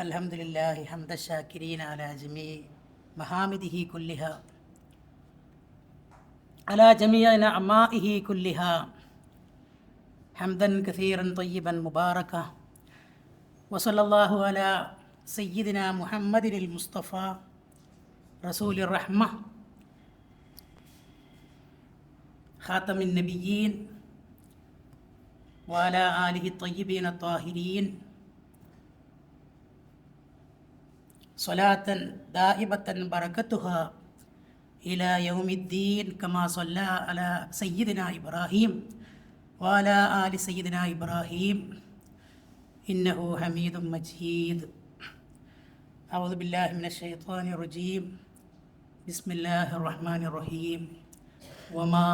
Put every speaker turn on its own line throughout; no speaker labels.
അൽഹംദുലില്ലാഹി ഹംദ ശാകിരീന അലാ ജമീ മഹാമിദിഹി കുല്ലിഹ അലാ ജമീഅ നഅമാഇഹി കുല്ലിഹ ഹംദൻ കസീറൻ തയ്യിബൻ മുബാറക വസല്ലല്ലാഹു അലാ സയ്യിദിനാ മുഹമ്മദിനിൽ മുസ്തഫ റസൂലിർ റഹ്മ ഖാതമിൻ നബിയ്യീൻ വഅലാ ആലിഹി ത്വയ്യിബീന ത്വാഹിരീൻ സ്വലാത്തൻ ദാഇമത്തൻ ബറകത്തുഹാ ഇലാ യൗമിദ്ദീൻ കമാ സ്വല്ലാ അലാ സയ്യിദിനാ ഇബ്രാഹീം വഅലാ ആലി സയ്യിദിനാ ഇബ്രാഹീം ഇന്നഹു ഹമീദും മജീദ്. അഊദു ബില്ലാഹി മിനശ് ശൈത്വാനിർ റജീം. ബിസ്മില്ലാഹിർ റഹ്മാനിർ റഹീം. വമാ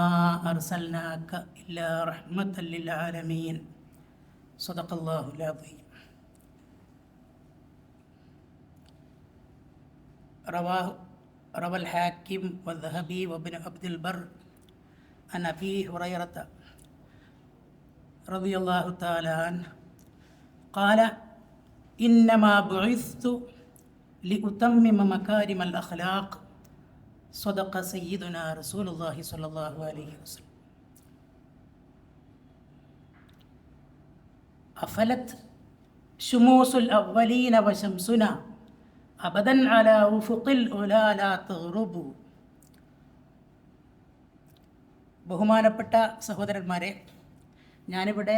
അർസൽനാക ഇല്ലാ റഹ്മത്തൻ ലിൽ ആലമീൻ. സദഖല്ലാഹുൽ അദീം. روى الحاكم والذهبي وابن عبد البر عن أبي هريرة رضي الله تعالى عنه قال إنما بعثت لأتمم مكارم الأخلاق صدق سيدنا رسول الله صلى الله عليه وسلم. أفلت شموس الأولين وشمسنا അബദൻ അലാ ഉഫുഖിൽ ഉലാ ലാ തഗ്റുബു. ബഹുമാനപ്പെട്ട സഹോദരന്മാരെ, ഞാനിവിടെ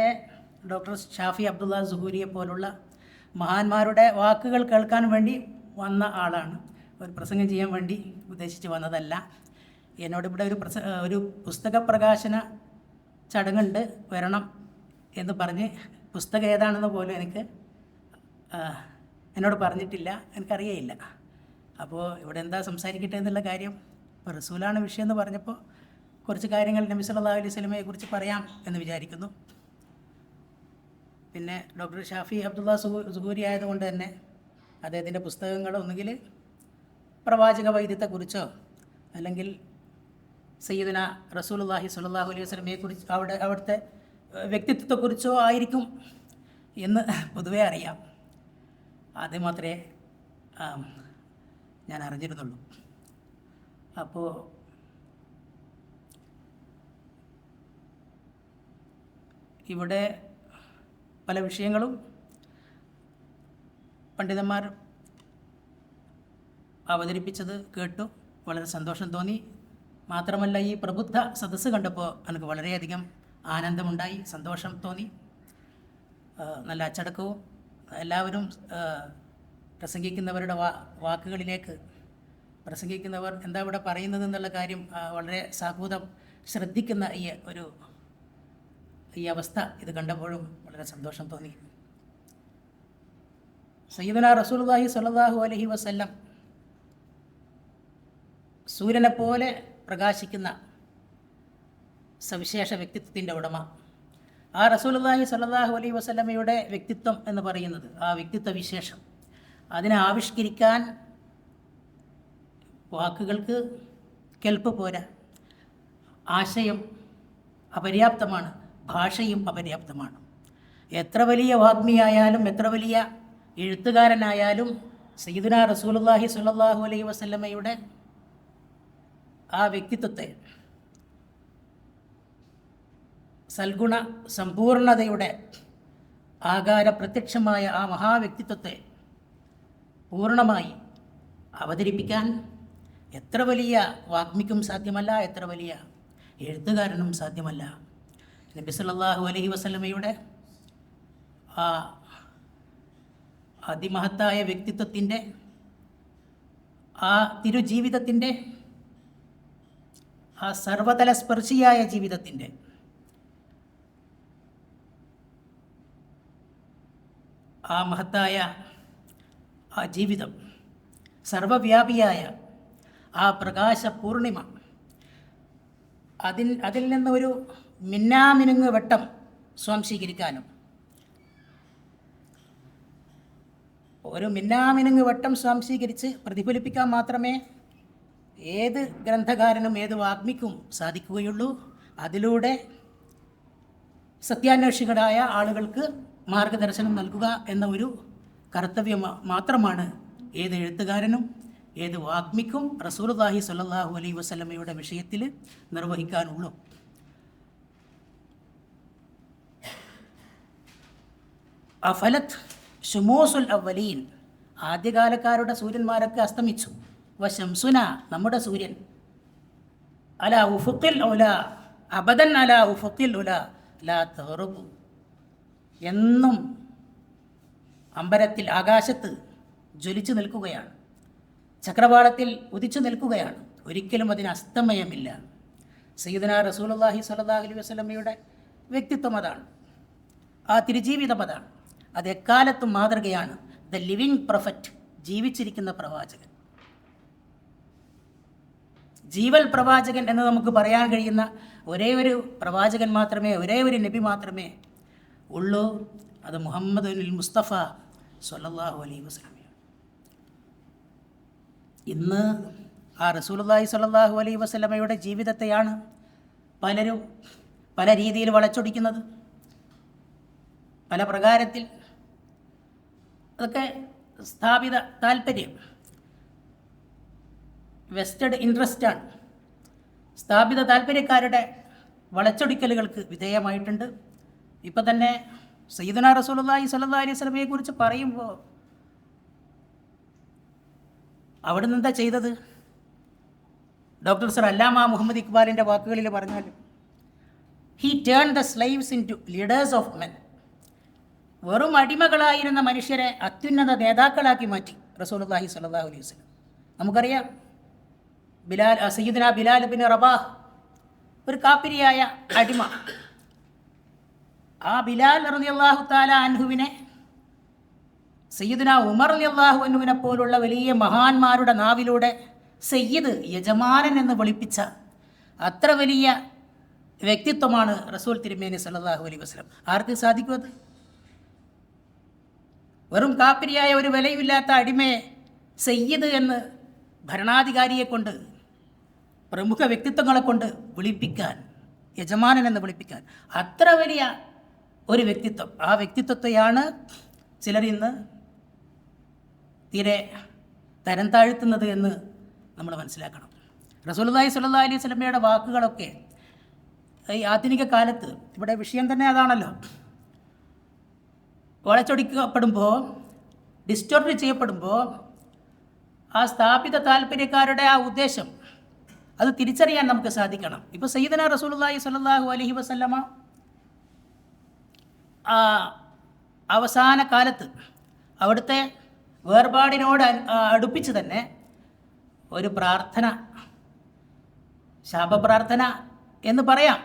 ഡോക്ടർ ഷാഫി അബ്ദുള്ള സുഹൂരിയെ പോലുള്ള മഹാന്മാരുടെ വാക്കുകൾ കേൾക്കാൻ വേണ്ടി വന്ന ആളാണ്. ഒരു പ്രസംഗം ചെയ്യാൻ വേണ്ടി ഉദ്ദേശിച്ച് വന്നതല്ല. എന്നോടിവിടെ ഒരു പുസ്തക പ്രകാശന ചടങ്ങുണ്ട്, വരണം എന്ന് പറഞ്ഞ് പുസ്തകം ഏതാണെന്ന് പോലും എന്നോട് പറഞ്ഞിട്ടില്ല, എനിക്കറിയയില്ല. അപ്പോൾ ഇവിടെ എന്താ സംസാരിക്കട്ടെ എന്നുള്ള കാര്യം, ഇപ്പോൾ റസൂലാണ് വിഷയം എന്ന് പറഞ്ഞപ്പോൾ കുറച്ച് കാര്യങ്ങൾ നബി സല്ലല്ലാഹു അലൈഹി വസല്ലമയെ കുറിച്ച് പറയാം എന്ന് വിചാരിക്കുന്നു. പിന്നെ ഡോക്ടർ ഷാഫി അബ്ദുള്ള സുഹൂരി ആയതുകൊണ്ട് തന്നെ അദ്ദേഹത്തിൻ്റെ പുസ്തകങ്ങൾ ഒന്നുകിൽ പ്രവാചക വൈദ്യത്തെക്കുറിച്ചോ അല്ലെങ്കിൽ സയ്യിദുന റസൂലുള്ളാഹി സ്വല്ലല്ലാഹു അലൈഹി വസല്ലമയെക്കുറിച്ച് അവിടുത്തെ വ്യക്തിത്വത്തെക്കുറിച്ചോ ആയിരിക്കും എന്ന് പൊതുവേ അറിയാം. അത് മാത്രമേ ഞാൻ അറിഞ്ഞിരുന്നുള്ളൂ. അപ്പോൾ ഇവിടെ പല വിഷയങ്ങളും പണ്ഡിതന്മാർ അവതരിപ്പിച്ചത് കേട്ടു, വളരെ സന്തോഷം തോന്നി. മാത്രമല്ല, ഈ പ്രബുദ്ധ സദസ്സ് കണ്ടപ്പോൾ എനിക്ക് വളരെയധികം ആനന്ദമുണ്ടായി, സന്തോഷം തോന്നി. നല്ല അച്ചടക്കവും എല്ലാവരും പ്രസംഗിക്കുന്നവരുടെ വാക്കുകളിലേക്ക് പ്രസംഗിക്കുന്നവർ എന്താ ഇവിടെ പറയുന്നത് എന്നുള്ള കാര്യം വളരെ സാഹൂതം ശ്രദ്ധിക്കുന്ന ഈ അവസ്ഥ ഇത് കണ്ടപ്പോഴും വളരെ സന്തോഷം തോന്നി. സയ്യിദുനാ റസൂലുള്ളാഹി സ്വല്ലല്ലാഹു അലൈഹി വസല്ലം സൂര്യനെപ്പോലെ പ്രകാശിക്കുന്ന സവിശേഷ വ്യക്തിത്വത്തിൻ്റെ ഉടമ. ആ റസൂലുള്ളാഹി സ്വല്ലല്ലാഹു അലൈഹി വസല്ലമയുടെ വ്യക്തിത്വം എന്ന് പറയുന്നത്, ആ വ്യക്തിത്വ വിശേഷം, അതിനെ ആവിഷ്കരിക്കാൻ വാക്കുകൾക്ക് കെൽപ്പ് പോരാ. ആശയം അപര്യാപ്തമാണ്, ഭാഷയും അപര്യാപ്തമാണ്. എത്ര വലിയ വാഗ്മിയായാലും എത്ര വലിയ എഴുത്തുകാരനായാലും സയ്യിദുനാ റസൂലുള്ളാഹി സ്വല്ലല്ലാഹു അലൈഹി വസല്ലമയുടെ ആ വ്യക്തിത്വത്തെ, സൽഗുണ സമ്പൂർണതയുടെ ആകാര പ്രത്യക്ഷമായ ആ മഹാവ്യക്തിത്വത്തെ പൂർണ്ണമായി അവതരിപ്പിക്കാൻ എത്ര വലിയ വാഗ്മിക്കും സാധ്യമല്ല, എത്ര വലിയ എഴുത്തുകാരനും സാധ്യമല്ല. നബി സല്ലല്ലാഹു അലൈഹി വസല്ലമയുടെ ആ അതിമഹത്തായ വ്യക്തിത്വത്തിൻ്റെ, ആ തിരുജീവിതത്തിൻ്റെ, ആ സർവതല സ്പർശിയായ ജീവിതത്തിൻ്റെ, ആ മഹത്തായ ആ ജീവിതം, സർവവ്യാപിയായ ആ പ്രകാശ പൂർണിമ, അതിൽ നിന്ന് ഒരു മിന്നാമിനുങ്ങ് വട്ടം സ്വാംശീകരിക്കാനും, ഒരു മിന്നാമിനുങ്ങ് വട്ടം സ്വാംശീകരിച്ച് പ്രതിഫലിപ്പിക്കാൻ മാത്രമേ ഏത് ഗ്രന്ഥകാരനും ഏത് വാഗ്മിക്കും സാധിക്കുകയുള്ളൂ. അതിലൂടെ സത്യാന്വേഷികളായ ആളുകൾക്ക് മാർഗദർശനം നൽകുക എന്ന ഒരു കർത്തവ്യം മാത്രമാണ് ഏത് എഴുത്തുകാരനും ഏത് വാഗ്മിക്കും റസൂലുള്ളാഹി സ്വല്ലല്ലാഹു അലൈഹി വസല്ലമയുടെ വിഷയത്തിൽ നിർവഹിക്കാനുള്ളൂ. അഫലത്ത് ഷുമൂസുൽ അവലീൻ, ആദ്യകാലക്കാരുടെ സൂര്യന്മാരൊക്കെ അസ്തമിച്ചു. വശംസുന, നമ്മുടെ സൂര്യൻ, അല ഉഫുഖിൽ ഉല അബദൻ അല ഉഫുഖിൽ ഉല ലാ തഗ്റുബു, എന്നും അമ്പരത്തിൽ ആകാശത്ത് ജ്വലിച്ചു നിൽക്കുകയാണ്, ചക്രവാളത്തിൽ ഉദിച്ചു നിൽക്കുകയാണ്, ഒരിക്കലും അതിന് അസ്തമയമില്ല. സയ്യിദുനാ റസൂലുള്ളാഹി സ്വല്ലല്ലാഹു അലൈഹി വസല്ലമയുടെ വ്യക്തിത്വം അതാണ്, ആ തിരുജീവിതം അതാണ്. അത് എക്കാലത്തും മാതൃകയാണ്. ദ ലിവിങ് പ്രൊഫറ്റ്, ജീവിച്ചിരിക്കുന്ന പ്രവാചകൻ, ജീവൽ പ്രവാചകൻ എന്ന് നമുക്ക് പറയാൻ കഴിയുന്ന ഒരേ ഒരു പ്രവാചകൻ മാത്രമേ, ഒരേ ഒരു നബി മാത്രമേ ഉള്ളൂ. അത് മുഹമ്മദ് മുസ്തഫ സ്വല്ലല്ലാഹു അലൈഹി വസല്ലം. ഇന്ന് ആ റസൂലുള്ളാഹി സ്വല്ലല്ലാഹു അലൈഹി വസല്ലമയുടെ ജീവിതത്തെയാണ് പലരും പല രീതിയിൽ വളച്ചൊടിക്കുന്നത്, പല പ്രകാരത്തിൽ. അതൊക്കെ സ്ഥാപിത താല്പര്യം, വെസ്റ്റഡ് ഇൻട്രസ്റ്റാണ്. സ്ഥാപിത താല്പര്യക്കാരുടെ വളച്ചൊടിക്കലുകൾക്ക് വിധേയമായിട്ടുണ്ട്. ഇപ്പം തന്നെ സയ്യിദുനാ റസൂലുള്ളാഹി സ്വല്ലല്ലാഹു അലൈഹി വസല്ലമയെ കുറിച്ച് പറയുമ്പോൾ അവിടുന്ന് എന്താ ചെയ്തത്? ഡോക്ടർ സർ അല്ലാമ മുഹമ്മദ് ഇക്ബാലിൻ്റെ വാക്കുകളിൽ പറഞ്ഞാൽ, he turn the slaves into leaders of men. വെറും അടിമകളായിരുന്ന മനുഷ്യരെ അത്യുന്നത നേതാക്കളാക്കി മാറ്റി റസൂലുള്ളാഹി സ്വല്ലല്ലാഹു അലൈഹി വസല്ലം. നമുക്കറിയാം, സയ്യിദുനാ ബിലാൽ ബിൻ റബാഹ് ഒരു കാഫിരിയായ അടിമ. ആ ബിലാൽ റളിയല്ലാഹു തആല അൻഹുവിനെ സയ്യിദുനാ ഉമർ റളിയല്ലാഹു അൻഹുവിനെ പോലുള്ള വലിയ മഹാന്മാരുടെ നാവിലൂടെ സയ്യിദ്, യജമാനൻ എന്ന് വിളിപ്പിച്ച അത്ര വലിയ വ്യക്തിത്വമാണ് റസൂൽ തിരുമേനി സല്ലല്ലാഹു അലൈഹി വസല്ലം. ആർക്ക് സാധിക്കും അത്? വെറും കാഫിരിയായ ഒരു വിലയുമില്ലാത്ത അടിമയെ സയ്യിദ് എന്ന് ഭരണാധികാരിയെ കൊണ്ട്, പ്രമുഖ വ്യക്തിത്വങ്ങളെ കൊണ്ട് വിളിപ്പിക്കാൻ, യജമാനൻ എന്ന് വിളിപ്പിക്കാൻ, അത്ര വലിയ ഒരു വ്യക്തിത്വം. ആ വ്യക്തിത്വത്തെയാണ് ചിലർ ഇന്ന് തീരെ തരം താഴ്ത്തുന്നത് എന്ന് നമ്മൾ മനസ്സിലാക്കണം. റസൂലുള്ളാഹി സ്വല്ലല്ലാഹു അലൈഹി വസല്ലമയുടെ വാക്കുകളൊക്കെ ഈ ആധുനിക കാലത്ത്, ഇവിടെ വിഷയം തന്നെ അതാണല്ലോ, വളച്ചൊടിക്കപ്പെടുമ്പോൾ, ഡിസ്റ്റോർട്ട് ചെയ്യപ്പെടുമ്പോൾ, ആ സ്ഥാപിത താല്പര്യക്കാരുടെ ആ ഉദ്ദേശം അത് തിരിച്ചറിയാൻ നമുക്ക് സാധിക്കണം. ഇപ്പോൾ സയ്യിദുനാ റസൂലുള്ളാഹി സ്വല്ലല്ലാഹു അലൈഹി വസല്ലമ അവസാന കാലത്ത് അവിടുത്തെ വേർപാടിനോട് അടുപ്പിച്ച് തന്നെ ഒരു പ്രാർത്ഥന, ശാപപ്രാർത്ഥന എന്ന് പറയാം.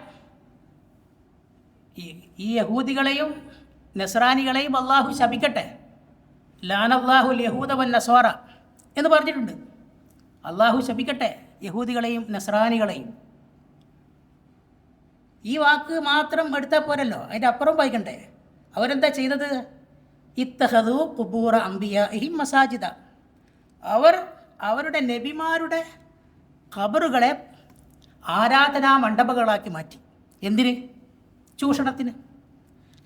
ഈ യഹൂദികളെയും നസ്രാനികളെയും അള്ളാഹു ശപിക്കട്ടെ, ലാനല്ലാഹുൽ യഹൂദ വൻ നസ്വാറ എന്ന് പറഞ്ഞിട്ടുണ്ട്. അള്ളാഹു ശപിക്കട്ടെ യഹൂദികളെയും നസ്രാനികളെയും. ഈ വാക്ക് മാത്രം എടുത്താൽ പോരല്ലോ, അതിൻ്റെ അപ്പുറം വായിക്കണ്ടേ. അവരെന്താ ചെയ്തത്? ഇത്തഹദു ഖുബൂറ അംബിയാഇഹിം മസാജിദ. അവരുടെ നബിമാരുടെ ഖബറുകളെ ആരാധനാ മണ്ഡപങ്ങളാക്കി മാറ്റി. എന്തിന്? ചൂഷണത്തിന്.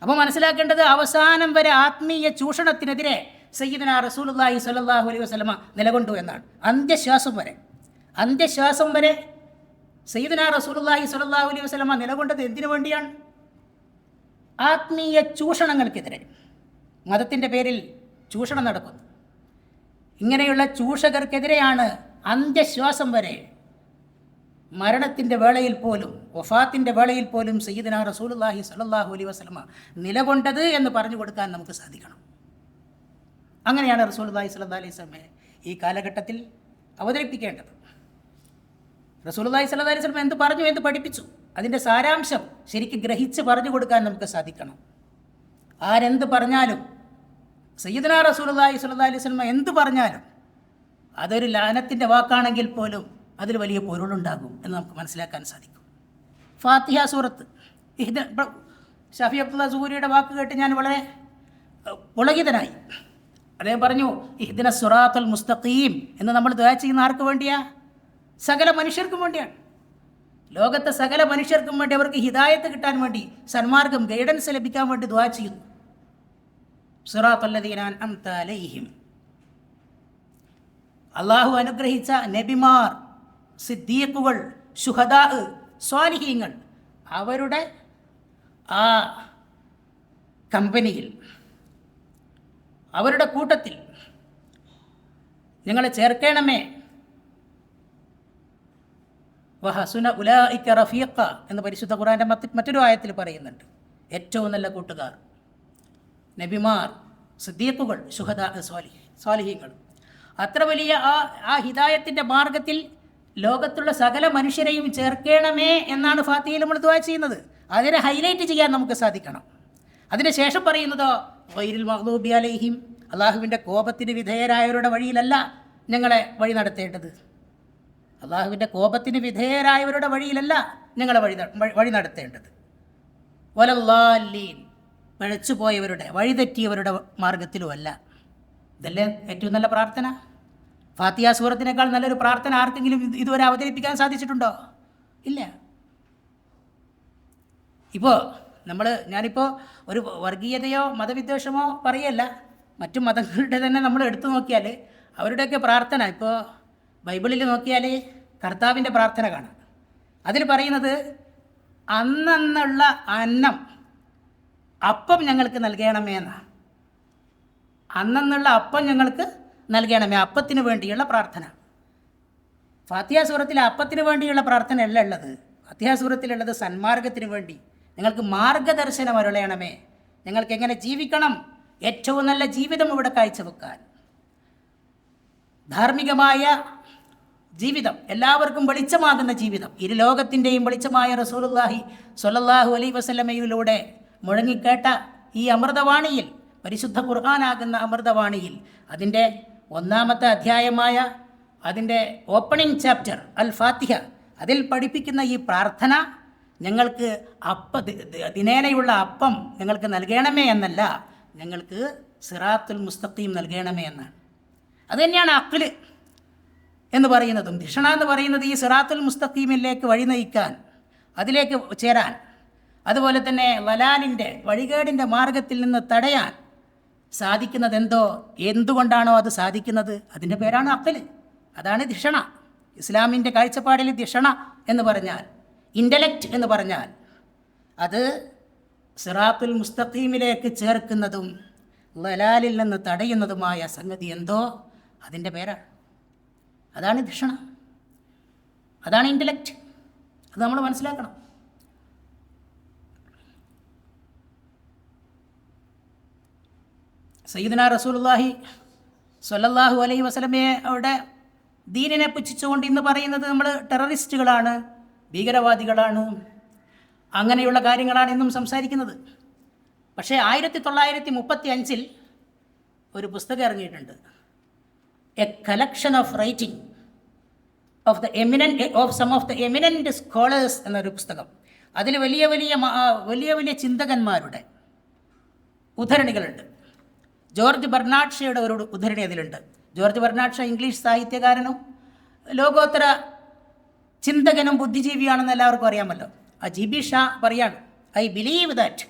അപ്പോൾ മനസ്സിലാക്കേണ്ടത്, അവസാനം വരെ ആത്മീയ ചൂഷണത്തിനെതിരെ സയ്യിദുനാ റസൂലുള്ളാഹി സ്വല്ലല്ലാഹു അലൈഹി വസല്ലമ നിലകൊണ്ടു എന്നാണ്. അന്ത്യശ്വാസം വരെ സയ്യിദുനാ റസൂലുള്ളാഹി സ്വല്ലല്ലാഹു അലൈഹി വസല്ലമ നിലകൊണ്ടത് എന്തിനു വേണ്ടിയാണ്? ആത്മീയ ചൂഷണങ്ങൾക്കെതിരെ. മതത്തിൻ്റെ പേരിൽ ചൂഷണം നടക്കുന്നു. ഇങ്ങനെയുള്ള ചൂഷകർക്കെതിരെയാണ് അന്ത്യശ്വാസം വരെ, മരണത്തിൻ്റെ വേളയിൽ പോലും, വഫാത്തിൻ്റെ വേളയിൽ പോലും സയ്യിദുനാ റസൂലുള്ളാഹി സ്വല്ലല്ലാഹു അലൈഹി വസല്ലമ നിലകൊണ്ടത് എന്ന് പറഞ്ഞു കൊടുക്കാൻ നമുക്ക് സാധിക്കണം. അങ്ങനെയാണ് റസൂലുള്ളാഹി സ്വല്ലല്ലാഹു അലൈഹി വസല്ലമയെ ഈ കാലഘട്ടത്തിൽ അവതരിപ്പിക്കേണ്ടത്. റസൂലുള്ളാഹി സ്വല്ലല്ലാഹു അലൈഹി വസല്ലമ എന്ത് പറഞ്ഞു, എന്ത് പഠിപ്പിച്ചു, അതിൻ്റെ സാരാംശം ശരിക്കും ഗ്രഹിച്ച് പറഞ്ഞു കൊടുക്കാൻ നമുക്ക് സാധിക്കണം. ആരെന്ത് പറഞ്ഞാലും, സയ്യിദുനാ റസൂലുള്ളാഹി സ്വല്ലല്ലാഹു അലൈഹി വസല്ലമ എന്ത് പറഞ്ഞാലും അതൊരു ലാനത്തിൻ്റെ വാക്കാണെങ്കിൽ പോലും അതിൽ വലിയ പൊരുളുണ്ടാകും എന്ന് നമുക്ക് മനസ്സിലാക്കാൻ സാധിക്കും. ഫാത്തിഹ സൂറത്ത്, ഷാഫി അബ്ദുള്ള സൂരിയുടെ വാക്ക് കേട്ട് ഞാൻ വളരെ പുളകിതനായി. അദ്ദേഹം പറഞ്ഞു, ഇഹ്ദിന സിറാത്തുൽ മുസ്തഖീം എന്ന് നമ്മൾ ദുആ ചെയ്യുന്ന ആർക്ക് വേണ്ടിയാ? സകല മനുഷ്യർക്കും വേണ്ടിയാണ്. ലോകത്തെ സകല മനുഷ്യർക്കും വേണ്ടി, അവർക്ക് ഹിദായത്ത് കിട്ടാൻ വേണ്ടി, സന്മാർഗം, ഗൈഡൻസ് ലഭിക്കാൻ വേണ്ടി ദുആ ചെയ്യുന്നു. സിറാത്തല്ലദീന അൻഅംത അലൈഹിം. അള്ളാഹു അനുഗ്രഹിച്ച നബിമാർ, സിദ്ദീഖുകൾ, ശുഹദാ, സ്വാലിഹീങ്ങൾ, അവരുടെ ആ കമ്പനിയിൽ, അവരുടെ കൂട്ടത്തിൽ ഞങ്ങളെ ചേർക്കണമേ. വഹസുന ഉലൈക റഫീഖ എന്ന് പരിശുദ്ധ ഖുർആൻ്റെ മറ്റൊരു ആയത്തിൽ പറയുന്നുണ്ട്. ഏറ്റവും നല്ല കൂട്ടുകാർ നബിമാർ, സിദ്ദീഖുകൾ, ശുഹദാ, സ്വാലിഹീങ്ങൾ. അത്ര വലിയ ആ ഹിദായത്തിൻ്റെ മാർഗത്തിൽ ലോകത്തുള്ള സകല മനുഷ്യരെയും ചേർക്കണമേ എന്നാണ് ഫാത്തിഹയിൽ നമ്മൾ ദുആ ചെയ്യുന്നത്. അതിനെ ഹൈലൈറ്റ് ചെയ്യാൻ നമുക്ക് സാധിക്കണം. അതിന് ശേഷം പറയുന്നതോ ഗൈറിൽ മഗ്ദൂബി അലൈഹിം, അള്ളാഹുവിൻ്റെ കോപത്തിന് വിധേയരായവരുടെ വഴിയിലല്ല ഞങ്ങളെ വഴി നടത്തേണ്ടത്. അള്ളാഹുവിൻ്റെ കോപത്തിന് വിധേയരായവരുടെ വഴിയിലല്ല ഞങ്ങളെ വഴി നടത്തേണ്ടത്. വലല്ലാലീൻ, പിഴച്ചുപോയവരുടെ, വഴിതെറ്റിയവരുടെ മാർഗത്തിലുമല്ല. ഇതല്ലേ ഏറ്റവും നല്ല പ്രാർത്ഥന? ഫാത്തിഹ സൂറത്തിനേക്കാൾ നല്ലൊരു പ്രാർത്ഥന ആർക്കെങ്കിലും ഇതുവരെ അവതരിപ്പിക്കാൻ സാധിച്ചിട്ടുണ്ടോ? ഇല്ല. ഞാനിപ്പോൾ ഒരു വർഗീയതയോ മതവിദ്വേഷമോ പറയല്ല. മറ്റു മതങ്ങളുടെ തന്നെ നമ്മൾ എടുത്തു നോക്കിയാൽ അവരുടെയൊക്കെ പ്രാർത്ഥന, ഇപ്പോൾ ബൈബിളിൽ നോക്കിയാൽ കർത്താവിൻ്റെ പ്രാർത്ഥന കാണാം. അതിൽ പറയുന്നത് അന്നുള്ള അന്നം, അപ്പം ഞങ്ങൾക്ക് നൽകണമേ എന്നാണ്. അന്നുള്ള അപ്പം ഞങ്ങൾക്ക് നൽകണമേ, അപ്പത്തിന് വേണ്ടിയുള്ള പ്രാർത്ഥന. ഫാത്തിഹ സൂറത്തിലെ അപ്പത്തിന് വേണ്ടിയുള്ള പ്രാർത്ഥന അല്ല ഉള്ളത്. ഫാത്തിഹ സൂറത്തിലുള്ളത് സന്മാർഗത്തിന് വേണ്ടി, ഞങ്ങൾക്ക് മാർഗദർശനം അരുളയണമേ, ഞങ്ങൾക്ക് എങ്ങനെ ജീവിക്കണം, ഏറ്റവും നല്ല ജീവിതം ഇവിടെ കാഴ്ചവെക്കാൻ, ധാർമ്മികമായ ജീവിതം, എല്ലാവർക്കും വെളിച്ചമാകുന്ന ജീവിതം, ഇരു ലോകത്തിൻ്റെയും വെളിച്ചമായ റസൂലുള്ളാഹി സ്വല്ലല്ലാഹു അലൈഹി വസല്ലമയിലൂടെ മുഴങ്ങിക്കേട്ട ഈ അമൃതവാണിയിൽ, പരിശുദ്ധ ഖുർആനാകുന്ന അമൃതവാണിയിൽ, അതിൻ്റെ ഒന്നാമത്തെ അധ്യായമായ അതിൻ്റെ ഓപ്പണിംഗ് ചാപ്റ്റർ അൽ ഫാത്തിഹ, അതിൽ പഠിപ്പിക്കുന്ന ഈ പ്രാർത്ഥന ഞങ്ങൾക്ക് ദിനേനയുള്ള അപ്പം ഞങ്ങൾക്ക് നൽകണമേ എന്നല്ല, ഞങ്ങൾക്ക് സിറാത്തുൽ മുസ്തഖീം നൽകണമേ എന്നാണ്. അതുതന്നെയാണ് അഖ്ല് എന്ന് പറയുന്നതും. ധിഷണ എന്ന് പറയുന്നത് ഈ സിറാത്തുൽ മുസ്തഖീമിലേക്ക് വഴി നയിക്കാൻ, അതിലേക്ക് ചേരാൻ, അതുപോലെ തന്നെ ലലാലിൻ്റെ, വഴികേടിൻ്റെ മാർഗത്തിൽ നിന്ന് തടയാൻ സാധിക്കുന്നത് എന്തുകൊണ്ടാണോ അത് സാധിക്കുന്നത്, അതിൻ്റെ പേരാണ് അഖ്ല്. അതാണ് ധിഷണ. ഇസ്ലാമിൻ്റെ കാഴ്ചപ്പാടിൽ ധിഷണ എന്ന് പറഞ്ഞാൽ, ഇൻ്റലക്റ്റ് എന്ന് പറഞ്ഞാൽ, അത് സിറാത്തുൽ മുസ്തഖീമിലേക്ക് ചേർക്കുന്നതും ലലാലിൽ നിന്ന് തടയുന്നതുമായ സംഗതി അതിൻ്റെ പേരാണ്. അതാണ് ധിഷണ, അതാണ് ഇൻ്റലക്റ്റ്. അത് നമ്മൾ മനസ്സിലാക്കണം. സയ്യിദുനാ റസൂലുള്ളാഹി സ്വല്ലല്ലാഹു അലൈഹി വസല്ലമയെ അവിടെ ദീനിനെ പുച്ഛിച്ചുകൊണ്ട് ഇന്ന് പറയുന്നത് നമ്മൾ ടെററിസ്റ്റുകളാണ്, ഭീകരവാദികളാണ്, അങ്ങനെയുള്ള കാര്യങ്ങളാണ് ഇന്നും സംസാരിക്കുന്നത്. പക്ഷേ 1935 ഒരു പുസ്തകം ഇറങ്ങിയിട്ടുണ്ട്, a collection of writing of some of the eminent scholars എന്നൊരു പുസ്തകം. അതിൽ വലിയ വലിയ ചിന്തകന്മാരുടെ ഉദ്ധരണികളുണ്ട്. ജോർജ് ബെർണാഡ് ഷയുടെ ഒരു ഉദ്ധരണി അതിലുണ്ട്. ജോർജ് ബെർണാഡ് ഷാ ഇംഗ്ലീഷ് സാഹിത്യകാരനും ലോകോത്തര ചിന്തകനും ബുദ്ധിജീവിയാണെന്ന് എല്ലാവർക്കും അറിയാമല്ലോ. ആ GB ഷാ പറയാണ്, I believe that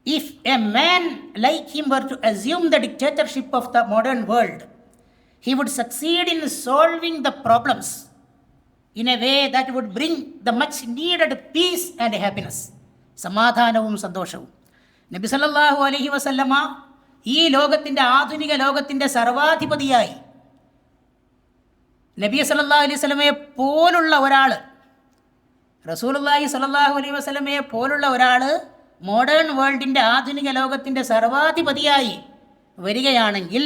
if a man like him were to assume the dictatorship of the modern world, he would succeed in solving the problems in a way that would bring the much needed peace and happiness. സമാധാനവും സന്തോഷവും. നബി സല്ലല്ലാഹു അലൈഹി വസല്ലമ ഈ ലോകത്തിൻ്റെ, ആധുനിക ലോകത്തിൻ്റെ സർവാധിപതിയായി നബി സല്ലല്ലാഹു അലൈഹി വസല്ലമയെ പോലുള്ള ഒരാൾ, റസൂലുള്ളാഹി സല്ലല്ലാഹു അലൈഹി വസല്ലമയെ പോലുള്ള ഒരാൾ മോഡേൺ വേൾഡിൻ്റെ, ആധുനിക ലോകത്തിൻ്റെ സർവാധിപതിയായി വരികയാണെങ്കിൽ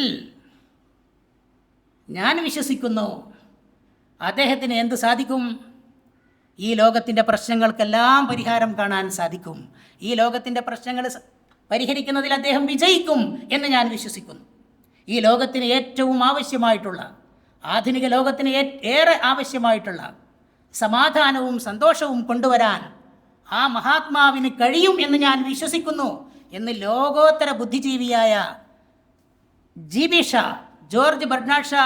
ഞാൻ വിശ്വസിക്കുന്നു അദ്ദേഹത്തിന് എന്ത് സാധിക്കും? ഈ ലോകത്തിൻ്റെ പ്രശ്നങ്ങൾക്കെല്ലാം പരിഹാരം കാണാൻ സാധിക്കും. ഈ ലോകത്തിൻ്റെ പ്രശ്നങ്ങൾ പരിഹരിക്കുന്നതിൽ അദ്ദേഹം വിജയിക്കും എന്ന് ഞാൻ വിശ്വസിക്കുന്നു. ഈ ലോകത്തിന് ഏറ്റവും ആവശ്യമായിട്ടുള്ള, ആധുനിക ലോകത്തിന് ഏറെ ആവശ്യമായിട്ടുള്ള സമാധാനവും സന്തോഷവും കൊണ്ടുവരാൻ ആ മഹാത്മാവിന് കഴിയും എന്ന് ഞാൻ വിശ്വസിക്കുന്നു എന്ന് ലോകോത്തര ബുദ്ധിജീവിയായ GB Shaw, George Bernard Shaw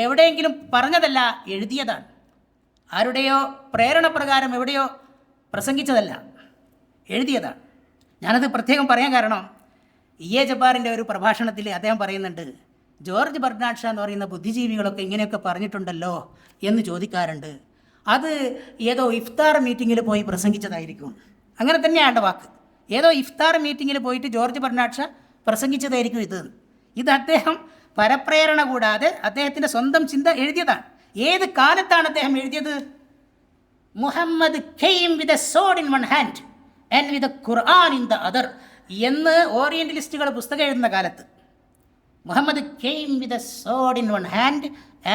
എവിടെയെങ്കിലും പറഞ്ഞതല്ല, എഴുതിയതാണ്. ആരുടെയോ പ്രേരണപ്രകാരം എവിടെയോ പ്രസംഗിച്ചതല്ല, എഴുതിയതാണ്. ഞാനത് പ്രത്യേകം പറയാൻ കാരണം, ഇ.എ. ജബ്ബാറിൻ്റെ ഒരു പ്രഭാഷണത്തിൽ അദ്ദേഹം പറയുന്നുണ്ട്, ജോർജ് ബെർണാഡ് ഷാ എന്ന് പറയുന്ന ബുദ്ധിജീവികളൊക്കെ ഇങ്ങനെയൊക്കെ പറഞ്ഞിട്ടുണ്ടല്ലോ എന്ന് ചോദിക്കാറുണ്ട്. അത് ഏതോ ഇഫ്താർ മീറ്റിങ്ങിൽ പോയി പ്രസംഗിച്ചതായിരിക്കും. അങ്ങനെ തന്നെയാണ് വാക്ക്. ഏതോ ഇഫ്താർ മീറ്റിങ്ങിൽ പോയിട്ട് ജോർജ് ബെർണാഡ് ഷാ പ്രസംഗിച്ചതായിരിക്കും ഇത് അദ്ദേഹം പരപ്രേരണ കൂടാതെ അദ്ദേഹത്തിൻ്റെ സ്വന്തം ചിന്ത എഴുതിയതാണ്. ഏത് കാലത്താണ് അദ്ദേഹം എഴുതിയത്? Muhammad came with a sword in one hand and with a Quran in the other എന്ന് ഓറിയൻ്റലിസ്റ്റുകൾ പുസ്തകം എഴുതുന്ന കാലത്ത്, Muhammad came with a sword in one hand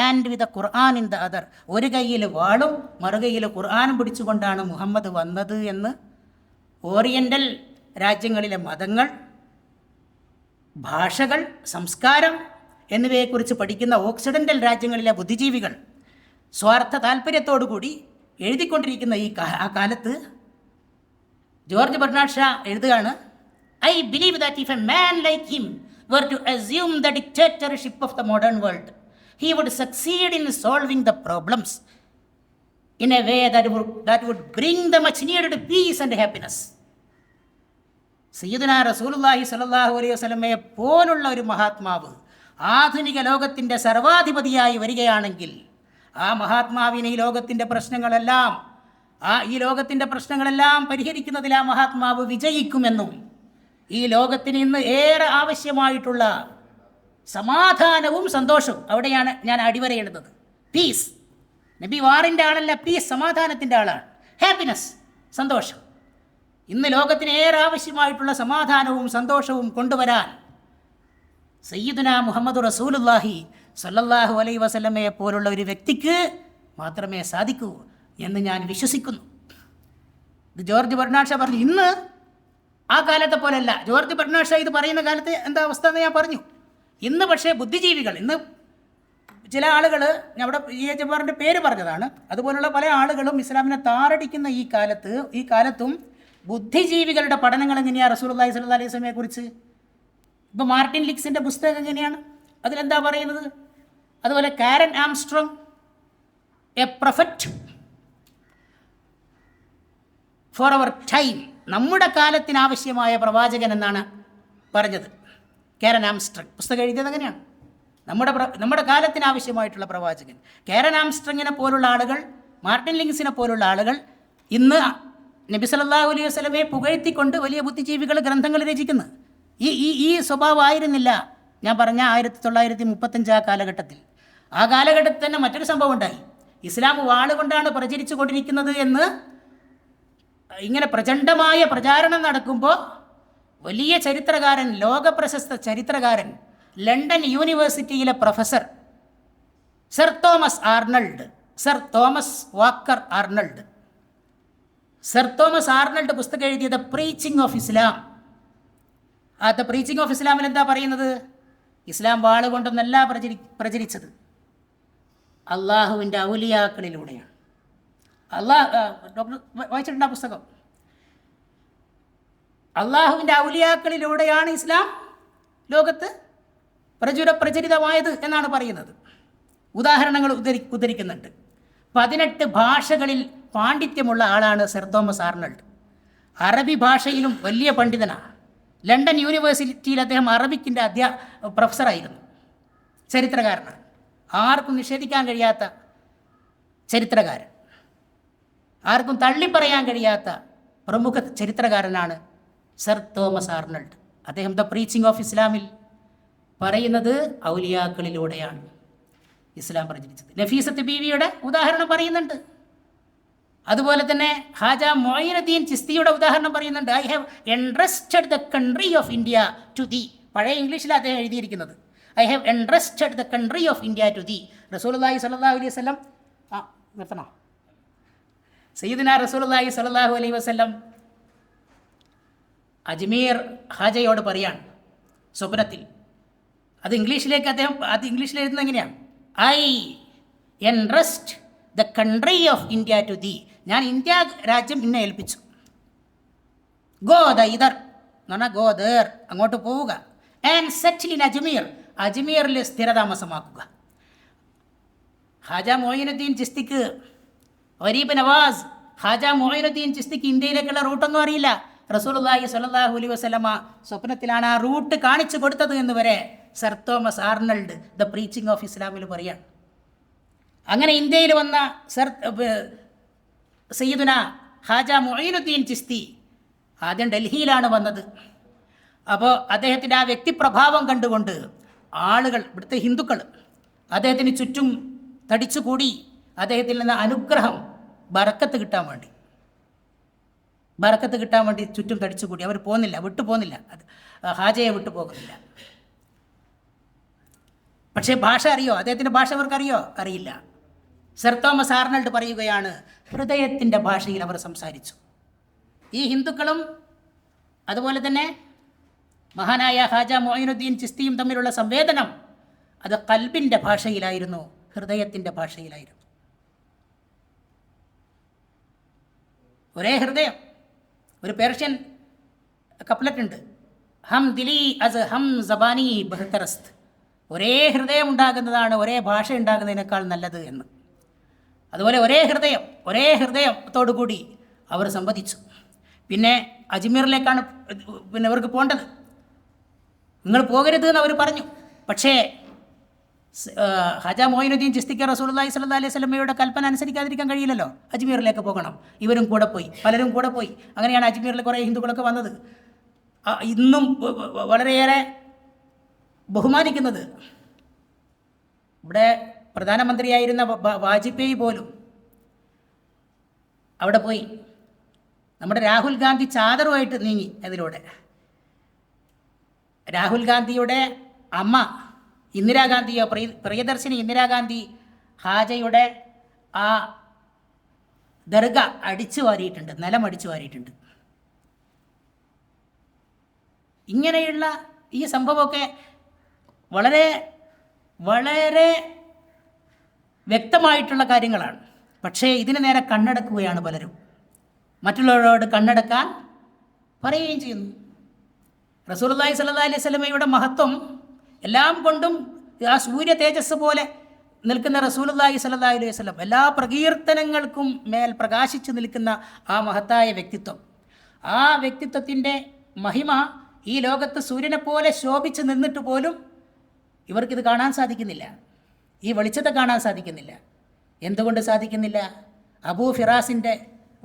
and with a Quran in the other, ഒരു കയ്യിൽ വാളും മറുകയിൽ ഖുർആനും പിടിച്ചുകൊണ്ടാണ് മുഹമ്മദ് വന്നത് എന്ന് ഓറിയൻ്റൽ രാജ്യങ്ങളിലെ മതങ്ങൾ, ഭാഷകൾ, സംസ്കാരം എന്നിവയെക്കുറിച്ച് പഠിക്കുന്ന ഓക്സിഡൻ്റൽ രാജ്യങ്ങളിലെ ബുദ്ധിജീവികൾ സ്വാർത്ഥ താല്പര്യത്തോടുകൂടി എഴുതിക്കൊണ്ടിരിക്കുന്ന ആ കാലത്ത് ജോർജ് ബെർണാഡ് ഷാ എഴുതുകയാണ്, I believe that if a man like him were to assume the dictatorship of the modern world, he would succeed in solving the problems in a way that would bring the much needed peace and happiness. സയ്യിദുനാ റസൂലുള്ളാഹി സ്വല്ലല്ലാഹു അലൈഹി വസല്ലമയെ പോലുള്ള ഒരു മഹാത്മാവ് ആധുനിക ലോകത്തിൻ്റെ സർവാധിപതിയായി വരികയാണെങ്കിൽ ആ മഹാത്മാവിനെ ഈ ലോകത്തിൻ്റെ പ്രശ്നങ്ങളെല്ലാം പരിഹരിക്കുന്നതിൽ ആ മഹാത്മാവ് വിജയിക്കുമെന്നും ഈ ലോകത്തിന് ഇന്ന് ഏറെ ആവശ്യമായിട്ടുള്ള സമാധാനവും സന്തോഷവും, അവിടെയാണ് ഞാൻ അടിവരയിടുന്നത്. പീസ്, നബി വാറിൻ്റെ ആളല്ല, പീസ് സമാധാനത്തിൻ്റെ ആളാണ്. ഹാപ്പിനെസ്, സന്തോഷം. ഇന്ന് ലോകത്തിന് ഏറെ ആവശ്യമായിട്ടുള്ള സമാധാനവും സന്തോഷവും കൊണ്ടുവരാൻ സയ്യിദുനാ മുഹമ്മദ് റസൂലുള്ളാഹി സ്വല്ലല്ലാഹു അലൈഹി വസല്ലമയെ പോലുള്ള ഒരു വ്യക്തിക്ക് മാത്രമേ സാധിക്കൂ എന്ന് ഞാൻ വിശ്വസിക്കുന്നു. ഇത് ജോർജ് ബെർണാഡ് ഷാ പറഞ്ഞു. ഇന്ന് ആ കാലത്തെ പോലെയല്ല. ജോർജ് ബെർണാഡ് ഷാ ഇത് പറയുന്ന കാലത്ത് എന്താ അവസ്ഥ എന്ന് ഞാൻ പറഞ്ഞു. ഇന്ന് പക്ഷേ ബുദ്ധിജീവികൾ, ഇന്ന് ചില ആളുകൾ, ഞാൻ അവിടെ ഇ.എ. ജബ്ബാറിൻ്റെ പേര് പറഞ്ഞതാണ്, അതുപോലുള്ള പല ആളുകളും ഇസ്ലാമിനെ താറടിക്കുന്ന ഈ കാലത്തും ബുദ്ധിജീവികളുടെ പഠനങ്ങൾ എങ്ങനെയാണ് റസൂലുള്ളാഹി സ്വല്ലല്ലാഹു അലൈഹി വസല്ലമയെ കുറിച്ച്? ഇപ്പോൾ മാർട്ടിൻ ലിക്സിൻ്റെ പുസ്തകം എങ്ങനെയാണ്? അതിലെന്താ പറയുന്നത്? അതുപോലെ Karen Armstrong, a prophet for our time, നമ്മുടെ കാലത്തിനാവശ്യമായ പ്രവാചകൻ എന്നാണ് പറഞ്ഞത്. കാരൻ ആംസ്ട്രോങ് പുസ്തകം എഴുതിയത് അങ്ങനെയാണ്. നമ്മുടെ കാലത്തിനാവശ്യമായിട്ടുള്ള പ്രവാചകൻ. കാരൻ ആംസ്ട്രോങ്ങിനെ പോലുള്ള ആളുകൾ, മാർട്ടിൻ ലിങ്സിനെ പോലുള്ള ആളുകൾ ഇന്ന് നബി സല്ലല്ലാഹു അലൈഹി വസല്ലമയെ പുകഴ്ത്തിക്കൊണ്ട് വലിയ ബുദ്ധിജീവികൾ ഗ്രന്ഥങ്ങൾ രചിക്കുന്നു. ഈ സ്വഭാവമായിരുന്നില്ല ഞാൻ പറഞ്ഞ 1935 ആ കാലഘട്ടത്തിൽ. ആ കാലഘട്ടത്തിൽ തന്നെ മറ്റൊരു സംഭവം ഉണ്ടായി. ഇസ്ലാം വാളുകൊണ്ടാണ് പ്രചരിച്ചു കൊണ്ടിരിക്കുന്നത് എന്ന് ഇങ്ങനെ പ്രചണ്ഡമായ പ്രചാരണം നടക്കുമ്പോൾ വലിയ ചരിത്രകാരൻ, ലോകപ്രശസ്ത ചരിത്രകാരൻ, ലണ്ടൻ യൂണിവേഴ്സിറ്റിയിലെ പ്രൊഫസർ സർ തോമസ് വാക്കർ ആർണൾഡ് പുസ്തകം എഴുതിയ ദ പ്രീച്ചിങ് ഓഫ് ഇസ്ലാം. ആ ദ പ്രീച്ചിങ് ഓഫ് ഇസ്ലാമിൽ എന്താ പറയുന്നത്? ഇസ്ലാം വാളുകൊണ്ടൊന്നല്ല പ്രചരിച്ചത്, അള്ളാഹുവിൻ്റെ ഔലിയാക്കളിലൂടെയാണ്. ഡോക്ടർ വായിച്ചിട്ടുണ്ട് ആ പുസ്തകം? അള്ളാഹുവിൻ്റെ ഔലിയാക്കളിലൂടെയാണ് ഇസ്ലാം ലോകത്ത് പ്രചരിതമായത് എന്നാണ് പറയുന്നത്. ഉദാഹരണങ്ങൾ ഉദ്ധരിക്കുന്നുണ്ട്. 18 ഭാഷകളിൽ പാണ്ഡിത്യമുള്ള ആളാണ് സർ തോമസ് ആർണൾഡ്. അറബി ഭാഷയിലും വലിയ പണ്ഡിതനാണ്. ലണ്ടൻ യൂണിവേഴ്സിറ്റിയിൽ അദ്ദേഹം അറബിക്കിൻ്റെ പ്രൊഫസറായിരുന്നു. ചരിത്രകാരനാണ്. ആർക്കും നിഷേധിക്കാൻ കഴിയാത്ത ചരിത്രകാരൻ, ആർക്കും തള്ളിപ്പറയാൻ കഴിയാത്ത പ്രമുഖ ചരിത്രകാരനാണ് സർ തോമസ് ആർണൾഡ്. അദ്ദേഹം ദ പ്രീച്ചിങ് ഓഫ് ഇസ്ലാമിൽ പറയുന്നത് ഔലിയാക്കളിലൂടെയാണ് ഇസ്ലാം പ്രചരിച്ചത്. നഫീസത്ത് ബീവിയുടെ ഉദാഹരണം പറയുന്നുണ്ട്. അതുപോലെ തന്നെ ഹാജ മൊയ്നുദ്ദീൻ ചിസ്തിയുടെ ഉദാഹരണം പറയുന്നുണ്ട്. I have entrusted the country of India to thee. പഴയ ഇംഗ്ലീഷിലാണ് അദ്ദേഹം എഴുതിയിരിക്കുന്നത്. I have entrusted the country of India to thee. റസൂലുള്ളാഹി സ്വല്ലല്ലാഹു അലൈഹി വസല്ലം നിർത്തണോ? സയ്യിദുനാ റസൂലുള്ളാഹി സ്വല്ലല്ലാഹു അലൈഹി വസല്ലം അജ്മീർ ഹാജയോട് പറയാണ് സ്വപ്നത്തിൽ. അത് ഇംഗ്ലീഷിലേക്ക് എഴുതുന്നത് എങ്ങനെയാണ്? I entrust the country of India to thee. ഞാൻ ഇന്ത്യ രാജ്യം ഇന്നെ ഏൽപ്പിച്ചു. ഗോ ദ ഇദർ എന്ന് പറഞ്ഞാൽ ഗോ ദേർ, അങ്ങോട്ട് പോവുക. ആൻഡ് സെറ്റിൽ ഇൻ അജ്മീർ, അജ്മീറിൽ സ്ഥിരതാമസമാക്കുക. ഹാജ മൊയ്നുദ്ദീൻ ചിസ്തിക്ക്, ഗരീബ് നവാസ് ഹാജ മൊയ്നുദ്ദീൻ ചിസ്തിക്ക് ഇന്ത്യയിലേക്കുള്ള റൂട്ടൊന്നും അറിയില്ല. റസൂലുള്ളാഹി സ്വല്ലല്ലാഹു അലൈഹി വസല്ലമ സ്വപ്നത്തിലാണ് ആ റൂട്ട് കാണിച്ചു കൊടുത്തത് എന്ന് വരെ sir Thomas ആർണൾഡ് the preaching of ഇസ്ലാമിൽ പറയാണ്. അങ്ങനെ ഇന്ത്യയിൽ വന്ന സയ്യിദുന ഹാജ മുഈനുദ്ദീൻ ചിസ്തി ആദ്യം ഡൽഹിയിലാണ് വന്നത്. അപ്പോൾ അദ്ദേഹത്തിൻ്റെ ആ വ്യക്തിപ്രഭാവം കണ്ടുകൊണ്ട് ആളുകൾ, ഇവിടുത്തെ ഹിന്ദുക്കൾ അദ്ദേഹത്തിന് ചുറ്റും തടിച്ചുകൂടി അദ്ദേഹത്തിൽ നിന്ന് അനുഗ്രഹം, ബറക്കത്ത് കിട്ടാൻ വേണ്ടി ചുറ്റും തടിച്ചുകൂടി. അവർ വിട്ടു പോകുന്നില്ല, ഹാജയെ വിട്ടു പോകുന്നില്ല. പക്ഷേ ഭാഷ അറിയോ? അദ്ദേഹത്തിൻ്റെ ഭാഷ അവർക്കറിയോ? അറിയില്ല. സർ തോമസ് ആർണൾഡ് പറയുകയാണ്, ഹൃദയത്തിൻ്റെ ഭാഷയിൽ അവർ സംസാരിച്ചു. ഈ ഹിന്ദുക്കളും അതുപോലെ തന്നെ മഹാനായ ഹാജ മുഈനുദ്ദീൻ ചിസ്തിയും തമ്മിലുള്ള സംവേദനം അത് ഖൽബിൻ്റെ ഭാഷയിലായിരുന്നു, ഹൃദയത്തിൻ്റെ ഭാഷയിലായിരുന്നു. ഒരേ ഹൃദയം. ഒരു പേർഷ്യൻ കപ്ലറ്റ് ഉണ്ട്, ഹം ദിലി അസ് ഹം സബാനി ബഹ്തറസ്ത്. ഒരേ ഹൃദയം ഉണ്ടാകുന്നതാണ് ഒരേ ഭാഷ ഉണ്ടാകുന്നതിനേക്കാൾ നല്ലത് എന്ന്. അതുപോലെ ഒരേ ഹൃദയത്തോടു കൂടി അവർ സംവദിച്ചു. പിന്നെ അജ്മീറിലേക്കാണ് ഇവർക്ക് പോകേണ്ടത്. നിങ്ങൾ പോകരുത് എന്ന് അവർ പറഞ്ഞു. പക്ഷേ ഹാജ മുഈനുദ്ദീൻ ചിസ്തിക്ക് റസൂലുള്ളാഹി സ്വല്ലല്ലാഹി അലൈഹി വസല്ലമയുടെ കൽപ്പന അനുസരിക്കാതിരിക്കാൻ കഴിയില്ലല്ലോ. അജ്മീറിലേക്ക് പോകണം. ഇവരും കൂടെ പോയി, പലരും കൂടെ പോയി. അങ്ങനെയാണ് അജ്മീറിൽ കുറേ ഹിന്ദുക്കളൊക്കെ വന്നത്. ഇന്നും വളരെയേറെ ബഹുമാനിക്കുന്നത്. ഇവിടെ പ്രധാനമന്ത്രിയായിരുന്ന വാജ്പേയി പോലും അവിടെ പോയി. നമ്മുടെ രാഹുൽ ഗാന്ധി ചാദറുമായിട്ട് നീങ്ങി അതിലൂടെ. രാഹുൽ ഗാന്ധിയുടെ അമ്മ ഇന്ദിരാഗാന്ധിയോ, പ്രിയദർശിനി ഇന്ദിരാഗാന്ധി ഹാജയുടെ ആ ദർഗ അടിച്ചു വാരിയിട്ടുണ്ട്, നിലം അടിച്ചു വാരിയിട്ടുണ്ട്. ഇങ്ങനെയുള്ള ഈ സംഭവമൊക്കെ വളരെ വളരെ വ്യക്തമായിട്ടുള്ള കാര്യങ്ങളാണ്. പക്ഷേ ഇതിന് നേരെ കണ്ണടക്കുകയാണ് പലരും. മറ്റുള്ളവരോട് കണ്ണടക്കാൻ പറയുകയും ചെയ്യുന്നു. റസൂലുള്ളാഹി സ്വല്ലല്ലാഹി അലൈഹി വസല്ലമയുടെ മഹത്വം എല്ലാം കൊണ്ടും ആ സൂര്യ തേജസ് പോലെ നിൽക്കുന്ന റസൂലുള്ളാഹി സ്വല്ലല്ലാഹി അലൈഹി വസല്ലം, എല്ലാ പ്രകീർത്തനങ്ങൾക്കും മേൽ പ്രകാശിച്ചു നിൽക്കുന്ന ആ മഹത്തായ വ്യക്തിത്വം, ആ വ്യക്തിത്വത്തിൻ്റെ മഹിമ ഈ ലോകത്ത് സൂര്യനെ പോലെ ശോഭിച്ച് നിന്നിട്ട് പോലും ഇവർക്കിത് കാണാൻ സാധിക്കുന്നില്ല. ഈ വെളിച്ചത്തെ കാണാൻ സാധിക്കുന്നില്ല. എന്തുകൊണ്ട് സാധിക്കുന്നില്ല? അബൂ ഫിറാസിൻ്റെ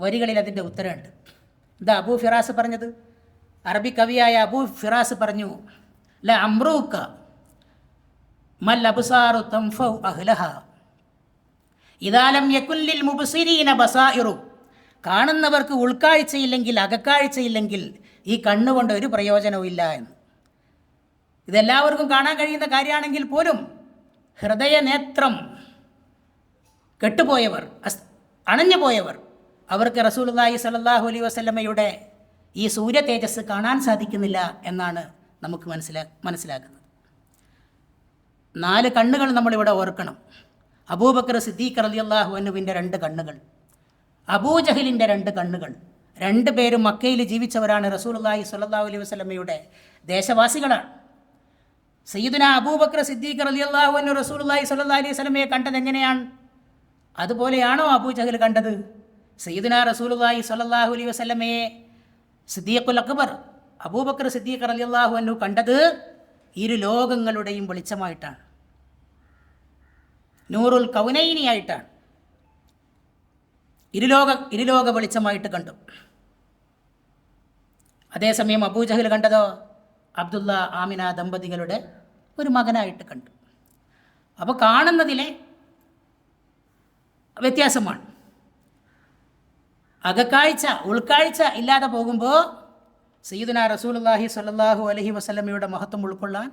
വരികളിൽ അതിൻ്റെ ഉത്തരമുണ്ട്. എന്താ അബൂ ഫിറാസ് പറഞ്ഞത്? അറബി കവിയായ അബൂ ഫിറാസ് പറഞ്ഞു, ല അംറൂക്ക മൽ അബ്സാറു തൻഫഉ അഹ്ലഹ ഇദാ ലം യകുൻ ലിൽ മുബ്സിരീന ബസായിറു. കാണുന്നവർക്ക് ഉൾക്കാഴ്ചയില്ലെങ്കിൽ, അകക്കാഴ്ചയില്ലെങ്കിൽ ഈ കണ്ണുകൊണ്ട് ഒരു പ്രയോജനവും ഇല്ല എന്ന്. ഇതെല്ലാവർക്കും കാണാൻ കഴിയുന്ന കാര്യമാണെങ്കിൽ പോലും ഹൃദയനേത്രം കെട്ടുപോയവർ, അണഞ്ഞു പോയവർ, അവർക്ക് റസൂലുള്ളാഹി സ്വല്ലല്ലാഹു അലൈഹി വസല്ലമയുടെ ഈ സൂര്യ തേജസ് കാണാൻ സാധിക്കുന്നില്ല എന്നാണ് നമുക്ക് മനസ്സിലാക്കുന്നത്. 4 കണ്ണുകൾ നമ്മളിവിടെ ഓർക്കണം. അബൂബക്കർ സിദ്ദീഖ് റളിയല്ലാഹു അൻഹുവിൻ്റെ 2 കണ്ണുകൾ, അബൂജഹലിൻ്റെ 2 കണ്ണുകൾ. 2 പേരും മക്കയിൽ ജീവിച്ചവരാണ്, റസൂലുള്ളാഹി സ്വല്ലല്ലാഹു അലൈഹി വസല്ലമയുടെ ദേശവാസികളാണ്. സയ്യിദുനാ അബൂബക്കർ സിദ്ദീഖ് റളിയല്ലാഹു അൻഹു റസൂലുള്ളാഹി സ്വല്ലല്ലാഹു അലൈഹി വസല്ലമയെ കണ്ടത് എങ്ങനെയാണ്? അതുപോലെയാണോ അബൂജഹൽ കണ്ടത്? സയ്യിദുനാ റസൂലുള്ളാഹി സ്വല്ലല്ലാഹു അലൈഹി വസല്ലമയെ സിദ്ദീഖുൽ അക്ബർ അബൂബക്കർ സിദ്ദീഖ് റളിയല്ലാഹു അൻഹു കണ്ടത് ഇരു ലോകങ്ങളുടെയും വെളിച്ചമായിട്ടാണ്, നൂറുൽ കൗനൈനി ആയിട്ടാണ്. ഇരുലോക വെളിച്ചമായിട്ട് കണ്ടു. അതേസമയം അബൂജഹൽ കണ്ടതോ അബ്ദുള്ള ആമിന ദമ്പതികളുടെ ഒരു മകനായിട്ട് കണ്ടു. അപ്പോൾ കാണുന്നതിലെ വ്യത്യാസമാണ്. അകക്കാഴ്ച, ഉൾക്കാഴ്ച ഇല്ലാതെ പോകുമ്പോൾ സയ്യിദുനാ റസൂലുള്ളാഹി സ്വല്ലല്ലാഹു അലൈഹി വസല്ലമയുടെ മഹത്വം ഉൾക്കൊള്ളാൻ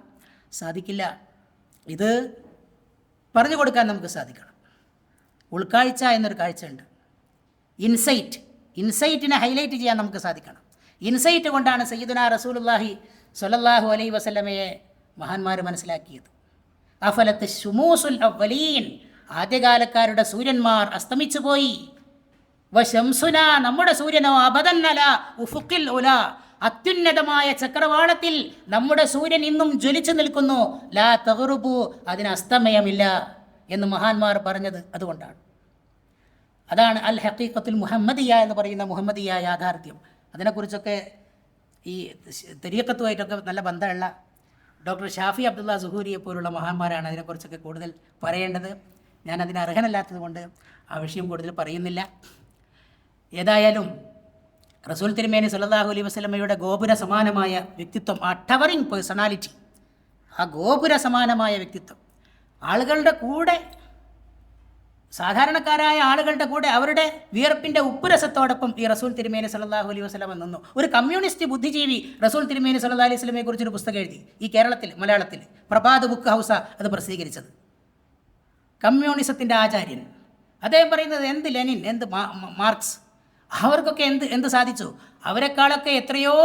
സാധിക്കില്ല. ഇത് പറഞ്ഞു കൊടുക്കാൻ നമുക്ക് സാധിക്കണം. ഉൾക്കാഴ്ച എന്നൊരു കാഴ്ചയുണ്ട്. ഇൻസൈറ്റിനെ ഹൈലൈറ്റ് ചെയ്യാൻ നമുക്ക് സാധിക്കണം. ഇൻസൈറ്റ് കൊണ്ടാണ് സയ്യിദുനാ റസൂലുള്ളാഹി സ്വല്ലല്ലാഹു അലൈഹി വസല്ലമയെ മഹാന്മാർ മനസ്സിലാക്കിയത്. അഫലത്ത് ശുമൂസുൽ അവ്വലീൻ, ആദ്യകാലക്കാരുടെ സൂര്യന്മാർ അസ്തമിച്ചു പോയി. വശംസുന, നമ്മുടെ സൂര്യനോ അബദന്നല ഉഫുഖിൽ ഉല, അത്യുന്നതമായ ചക്രവാളത്തിൽ നമ്മുടെ സൂര്യൻ ഇന്നും ജ്വലിച്ചു നിൽക്കുന്നു. ലാ തഗ്റുബു, അതിന് അസ്തമയമില്ല എന്ന് മഹാന്മാർ പറഞ്ഞത് അതുകൊണ്ടാണ്. അതാണ് അൽ ഹഖീഖത്തുൽ മുഹമ്മദിയ എന്ന് പറയുന്ന മുഹമ്മദിയ യാഥാർത്ഥ്യം. അതിനെക്കുറിച്ചൊക്കെ ഈ തരീഖത്തുമായിട്ടൊക്കെ നല്ല ബന്ധമുള്ള ഡോക്ടർ ഷാഫി അബ്ദുള്ള സുഹൂരിയെ പോലുള്ള മഹാന്മാരാണ് അതിനെക്കുറിച്ചൊക്കെ കൂടുതൽ പറയേണ്ടത്. ഞാനതിന് അർഹനല്ലാത്തത് കൊണ്ട് ആ വിഷയം കൂടുതൽ പറയുന്നില്ല. ഏതായാലും റസൂൽ തിരുമേനി സല്ലല്ലാഹു അലൈഹി വസല്ലമയുടെ ഗോപുര സമാനമായ വ്യക്തിത്വം, ആ ടവറിങ് പേഴ്സണാലിറ്റി, ആ ഗോപുര സമാനമായ വ്യക്തിത്വം, ആളുകളുടെ കൂടെ, സാധാരണക്കാരായ ആളുകളുടെ കൂടെ അവരുടെ വിയർപ്പിൻ്റെ ഉപ്പുരസത്തോടൊപ്പം ഈ റസൂൽ തിരുമേനി സല്ലല്ലാഹു അലൈഹി വസല്ലമ നിന്നു. ഒരു കമ്മ്യൂണിസ്റ്റ് ബുദ്ധിജീവി റസൂൽ തിരുമേനി സല്ലല്ലാഹു അലൈഹി വസല്ലമയെ കുറിച്ചൊരു പുസ്തകം എഴുതി. ഈ കേരളത്തിൽ മലയാളത്തിൽ പ്രഭാത് ബുക്ക് ഹൗസ അത് പ്രസിദ്ധീകരിച്ചത്. കമ്മ്യൂണിസത്തിൻ്റെ ആചാര്യൻ അദ്ദേഹം പറയുന്നത് എന്ത് ലെനിൻ, എന്ത് മാർക്സ്, അവർക്കൊക്കെ എന്ത് സാധിച്ചു? അവരെക്കാളൊക്കെ എത്രയോ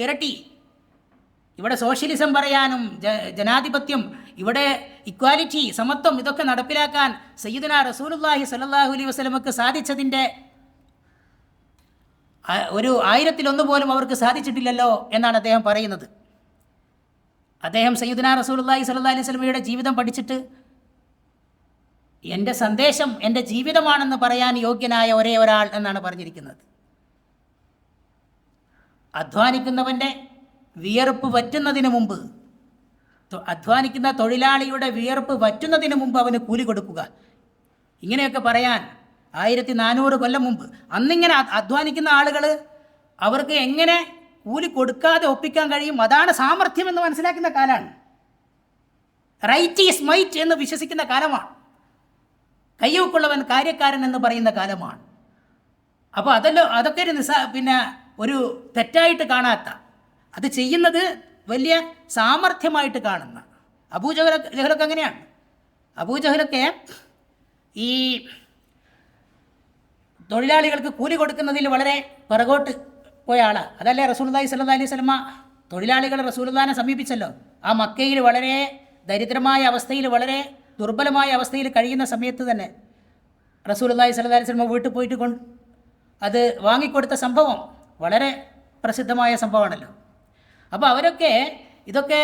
ഇരട്ടി ഇവിടെ സോഷ്യലിസം പറയാനും ജനാധിപത്യം, ഇവിടെ ഇക്വാലിറ്റി, സമത്വം, ഇതൊക്കെ നടപ്പിലാക്കാൻ സയ്യിദുനാ റസൂലുള്ളാഹി സ്വല്ലല്ലാഹു അലൈഹി വസല്ലമക്ക് സാധിച്ചതിൻ്റെ ഒരു 1000-1 പോലും അവർക്ക് സാധിച്ചിട്ടില്ലല്ലോ എന്നാണ് അദ്ദേഹം പറയുന്നത്. അദ്ദേഹം സയ്യിദുനാ റസൂലുള്ളാഹി സ്വല്ലല്ലാഹു അലൈഹി വസല്ലമയുടെ ജീവിതം പഠിച്ചിട്ട് എൻ്റെ സന്ദേശം എൻ്റെ ജീവിതമാണെന്ന് പറയാൻ യോഗ്യനായ ഒരേ ഒരാൾ എന്നാണ് പറഞ്ഞിരിക്കുന്നത്. അധ്വാനിക്കുന്നവൻ്റെ വിയർപ്പ് വറ്റുന്നതിന് മുമ്പ്, അധ്വാനിക്കുന്ന തൊഴിലാളിയുടെ വിയർപ്പ് വറ്റുന്നതിന് മുമ്പ് അവന് കൂലി കൊടുക്കുക, ഇങ്ങനെയൊക്കെ പറയാൻ 1400 കൊല്ലം മുമ്പ് അന്നിങ്ങനെ അധ്വാനിക്കുന്ന ആളുകൾ അവർക്ക് എങ്ങനെ കൂലി കൊടുക്കാതെ ഒപ്പിക്കാൻ കഴിയും? അതാണ് സാമർഥ്യം എന്ന് മനസ്സിലാക്കുന്ന കാലമാണ്. റൈറ്റ് ഈസ് മൈറ്റ് എന്ന് വിശ്വസിക്കുന്ന കാലമാണ്. കയ്യൂക്കുള്ളവൻ കാര്യക്കാരൻ എന്ന് പറയുന്ന കാലമാണ്. അപ്പോൾ അതൊക്കെ ഒരു തെറ്റായിട്ട് കാണാത്ത, അത് ചെയ്യുന്നത് വലിയ സാമർഥ്യമായിട്ട് കാണുന്ന അബൂജഹലൊക്കെ അങ്ങനെയാണ്. അബൂജഹലൊക്കെ ഈ തൊഴിലാളികൾക്ക് കൂലി കൊടുക്കുന്നതിൽ വളരെ പിറകോട്ട് പോയ ആളാണ്. അതല്ലേ റസൂലുള്ളാഹി സ്വല്ലല്ലാഹു അലൈഹി വസല്ലമ തൊഴിലാളികൾ റസൂലുള്ളാഹിനെ സമീപിച്ചല്ലോ. ആ മക്കയിൽ വളരെ ദരിദ്രമായ അവസ്ഥയിൽ, വളരെ ദുർബലമായ അവസ്ഥയിൽ കഴിയുന്ന സമയത്ത് തന്നെ റസൂലുള്ളാഹി സ്വല്ലല്ലാഹു അലൈഹി വസല്ലമ വീട്ടിൽ പോയിട്ട് അത് വാങ്ങിക്കൊടുത്ത സംഭവം വളരെ പ്രസിദ്ധമായ സംഭവമാണല്ലോ. അപ്പോൾ അവരൊക്കെ ഇതൊക്കെ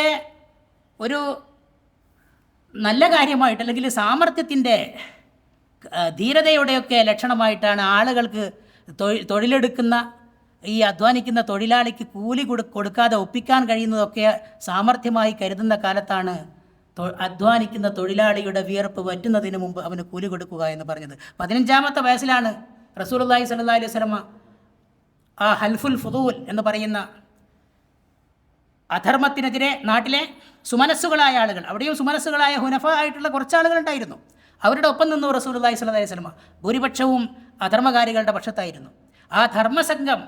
ഒരു നല്ല കാര്യമായിട്ട്, അല്ലെങ്കിൽ സാമർത്ഥ്യത്തിൻ്റെ ധീരതയുടെയൊക്കെ ലക്ഷണമായിട്ടാണ് ആളുകൾക്ക് തൊഴിലെടുക്കുന്ന ഈ അധ്വാനിക്കുന്ന തൊഴിലാളിക്ക് കൂലി കൊടുക്കാതെ ഒപ്പിക്കാൻ കഴിയുന്നതൊക്കെ സാമർഥ്യമായി കരുതുന്ന കാലത്താണ് അധ്വാനിക്കുന്ന തൊഴിലാളിയുടെ വിയർപ്പ് വറ്റുന്നതിന് മുമ്പ് അവന് കൂലി കൊടുക്കുക എന്ന് പറഞ്ഞത്. 15-ാമത്തെ വയസ്സിലാണ് റസൂലുള്ളാഹി സ്വല്ലല്ലാഹു അലൈഹി വസല്ലമ ആ ഹൽഫുൽ ഫുദൂൽ എന്ന് പറയുന്ന അധർമ്മത്തിനെതിരെ നാട്ടിലെ സുമനസ്സുകളായ ആളുകൾ, അവിടെയും സുമനസ്സുകളായ ഹുനഫ ആയിട്ടുള്ള കുറച്ച് ആളുകളുണ്ടായിരുന്നു, അവരുടെ ഒപ്പം നിന്നു റസൂലുള്ളാഹി സ്വല്ലല്ലാഹു അലൈഹി വസല്ലമ. ഭൂരിപക്ഷവും അധർമ്മകാരികളുടെ പക്ഷത്തായിരുന്നു. ആ ധർമ്മസംഘം,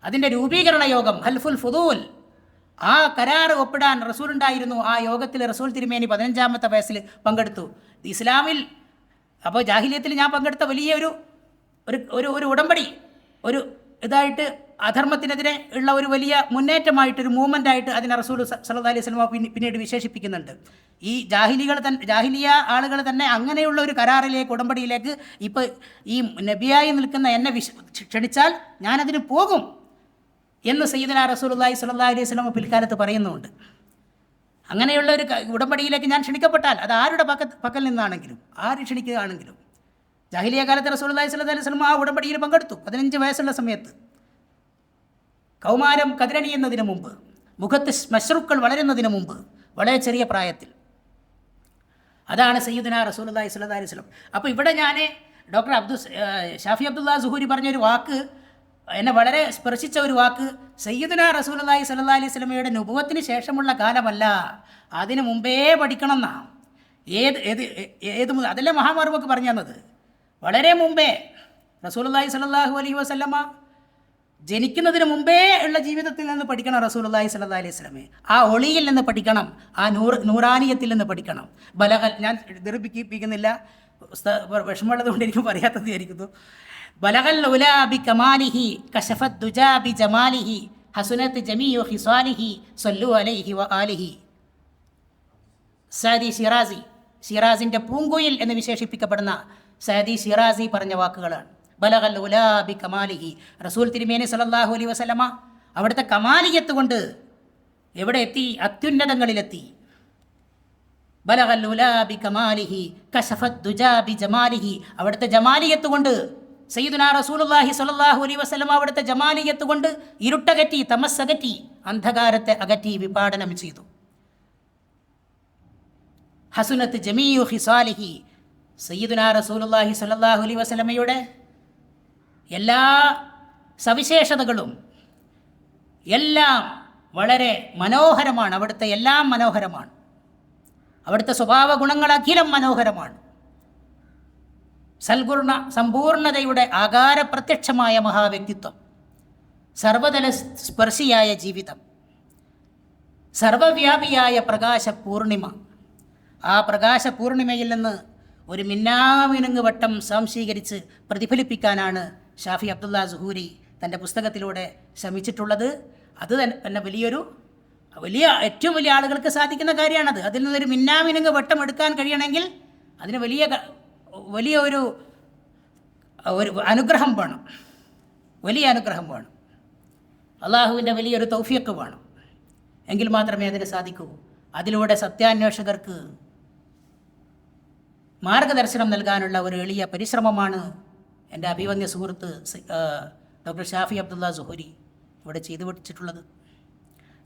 അതിൻ്റെ രൂപീകരണ യോഗം ഹൽഫുൽ ഫുദൂൽ, ആ കരാർ ഒപ്പിടാൻ റസൂലുണ്ടായിരുന്നു. ആ യോഗത്തിൽ റസൂൽ തിരുമേനി 15-ാമത്തെ വയസ്സിൽ പങ്കെടുത്തു. ഇസ്ലാമിൽ, അപ്പോൾ ജാഹിലിയത്തിൽ ഞാൻ പങ്കെടുത്ത വലിയ ഒരു ഉടമ്പടി, ഒരു ഇതായിട്ട് അധർമ്മത്തിനെതിരെ ഉള്ള ഒരു വലിയ മുന്നേറ്റമായിട്ടൊരു മൂവ്മെൻ്റായിട്ട് അതിനെ റസൂൽ സല്ലല്ലാഹു അലൈഹി വസല്ലമ പിന്നീട് വിശേഷിപ്പിക്കുന്നുണ്ട്. ഈ ജാഹിലിയ ആളുകൾ തന്നെ അങ്ങനെയുള്ള ഒരു കരാറിലേക്ക്, ഉടമ്പടിയിലേക്ക് ഇപ്പോൾ ഈ നബിയായി നിൽക്കുന്ന എന്നെ ക്ഷണിച്ചാൽ ഞാനതിന് പോകും എന്ന് സയ്യിദുനാ റസൂലുള്ളാഹി സ്വല്ലല്ലാഹു അലൈഹി വസല്ലമ പിൽക്കാലത്ത് പറയുന്നുണ്ട്. അങ്ങനെയുള്ള ഒരു ഉടമ്പടിയിലേക്ക് ഞാൻ ക്ഷണിക്കപ്പെട്ടാൽ അത് ആരുടെ പക്കൽ നിന്നാണെങ്കിലും, ആര് ക്ഷണിക്കുകയാണെങ്കിലും. ജാഹിലിയ കാലത്ത് റസൂലുള്ളാഹി സ്വല്ലല്ലാഹു അലൈഹി വസല്ലമ ആ ഉടമ്പടിയിൽ പങ്കെടുത്തു. 15 വയസ്സുള്ള സമയത്ത്, കൗമാരം കതിരണിയുന്നതിന് മുമ്പ്, മുഖത്ത് മശ്രുക്കൾ വളരുന്നതിന് മുമ്പ്, വളരെ ചെറിയ പ്രായത്തിൽ. അതാണ് സയ്യിദുനാ റസൂലുള്ളാഹി സ്വല്ലല്ലാഹു അലൈഹി വസല്ലം. അപ്പോൾ ഇവിടെ ഞാൻ ഡോക്ടർ ഷാഫി അബ്ദുള്ള സുഹൂരി പറഞ്ഞൊരു വാക്ക് എന്നെ വളരെ സ്പർശിച്ച ഒരു വാക്ക്, സയ്യിദുനാ റസൂലുള്ളാഹി സ്വല്ലല്ലാഹു അലൈഹി വസല്ലമയുടെ നുബുവത്തിന് ശേഷമുള്ള കാലമല്ല, അതിന് മുമ്പേ പഠിക്കണം എന്നാ. അതല്ലേ മഹാമാർമൊക്കെ പറഞ്ഞു തന്നത്. വളരെ മുമ്പേ റസൂലുള്ളാഹി സ്വല്ലല്ലാഹു അലൈഹി വസല്ലമ ജനിക്കുന്നതിന് മുമ്പേ ഉള്ള ജീവിതത്തിൽ നിന്ന് പഠിക്കണം റസൂലുള്ളാഹി സ്വല്ലല്ലാഹു അലൈഹി വസല്ലമയെ. ആ ഒളിയിൽ നിന്ന് പഠിക്കണം, ആ നൂറാനിയത്തിൽ നിന്ന് പഠിക്കണം. ബലഗൽ, ഞാൻ ദീർഘിപ്പിക്കുന്നില്ല, വിഷമമുള്ളത് കൊണ്ട് എനിക്ക് പറയാത്തത് ആയിരിക്കുന്നു. ബലഗൽ ഉലാ ബി കമാലിഹി കശഫത് ദുജാ ബി ജമാലിഹി ഹസുനത് ജമീഉ ഖിസാലിഹി സല്ലു അലൈഹി വ ആലിഹി. സഅദി ഷിറാസിൻ്റെ പൂങ്കുയിൽ എന്ന് വിശേഷിപ്പിക്കപ്പെടുന്ന സഅദി ഷിറാസി പറഞ്ഞ വാക്കുകളാണ്. ബലഗൽ ഉലാ ബി കമാലിഹി, റസൂൽ തിരുമേനി സല്ലല്ലാഹു അലൈഹി വസല്ലമ അവിടുത്തെ കമാലിയത്ത് കൊണ്ട് എവിടെ എത്തി? അത്യുന്നതങ്ങളിലെത്തി. ബലഗൽ ഉലാ ബി കമാലിഹി കശഫത് ദുജാ ബി ജമാലിഹി, അവിടുത്തെ ജമാലിയത്ത് കൊണ്ട് സയ്യിദുനാ റസൂലുള്ളാഹി സ്വല്ലല്ലാഹു അലൈഹി വസല്ലം അവിടുത്തെ ജമാലിയത്ത് കൊണ്ട് ഇരുട്ടകറ്റി, തമസ്സകറ്റി, അന്ധകാരത്തെ അകറ്റി വിപാടനം ചെയ്തു. ഹസുനത്ത് ജമീഉ ഖിസാലിഹി, സയ്യിദുനാ റസൂലുള്ളാഹി സ്വല്ലല്ലാഹു അലൈഹി വസല്ലമയുടെ എല്ലാ സവിശേഷതകളും എല്ലാം വളരെ മനോഹരമാണ്. അവിടുത്തെ എല്ലാം മനോഹരമാണ്. അവിടുത്തെ സ്വഭാവ ഗുണങ്ങൾ അഖിലം മനോഹരമാണ്. സമ്പൂർണതയുടെ ആകാര പ്രത്യക്ഷമായ മഹാവ്യക്തിത്വം, സർവതല സ്പർശിയായ ജീവിതം, സർവവ്യാപിയായ പ്രകാശ പൂർണിമ. ആ പ്രകാശ പൂർണിമയിൽ നിന്ന് ഒരു മിന്നാമിനുങ്ങ് വട്ടം സംശീകരിച്ച് പ്രതിഫലിപ്പിക്കാനാണ് ഷാഫി അബ്ദുള്ള സുഹൂരി തൻ്റെ പുസ്തകത്തിലൂടെ ശ്രമിച്ചിട്ടുള്ളത്. അത് തന്നെ ഏറ്റവും വലിയ ആളുകൾക്ക് സാധിക്കുന്ന കാര്യമാണത്. അതിൽ നിന്നൊരു മിന്നാമിനുങ്ങ് വട്ടം എടുക്കാൻ കഴിയണമെങ്കിൽ അതിന് വലിയ ഒരു അനുഗ്രഹം വേണം, വലിയ അനുഗ്രഹം വേണം. അള്ളാഹുവിൻ്റെ വലിയൊരു തൗഫീഖ് വേണം. എങ്കിൽ മാത്രമേ അതിന് സാധിക്കൂ. അതിലൂടെ സത്യാന്വേഷകർക്ക് മാർഗദർശനം നൽകാനുള്ള ഒരു എളിയ പരിശ്രമമാണ് എൻ്റെ അഭിവന്യ സുഹൃത്ത് ഡോക്ടർ ഷാഫി അബ്ദുള്ള സുഹൂരി ഇവിടെ ചെയ്തു വെച്ചിട്ടുള്ളത്.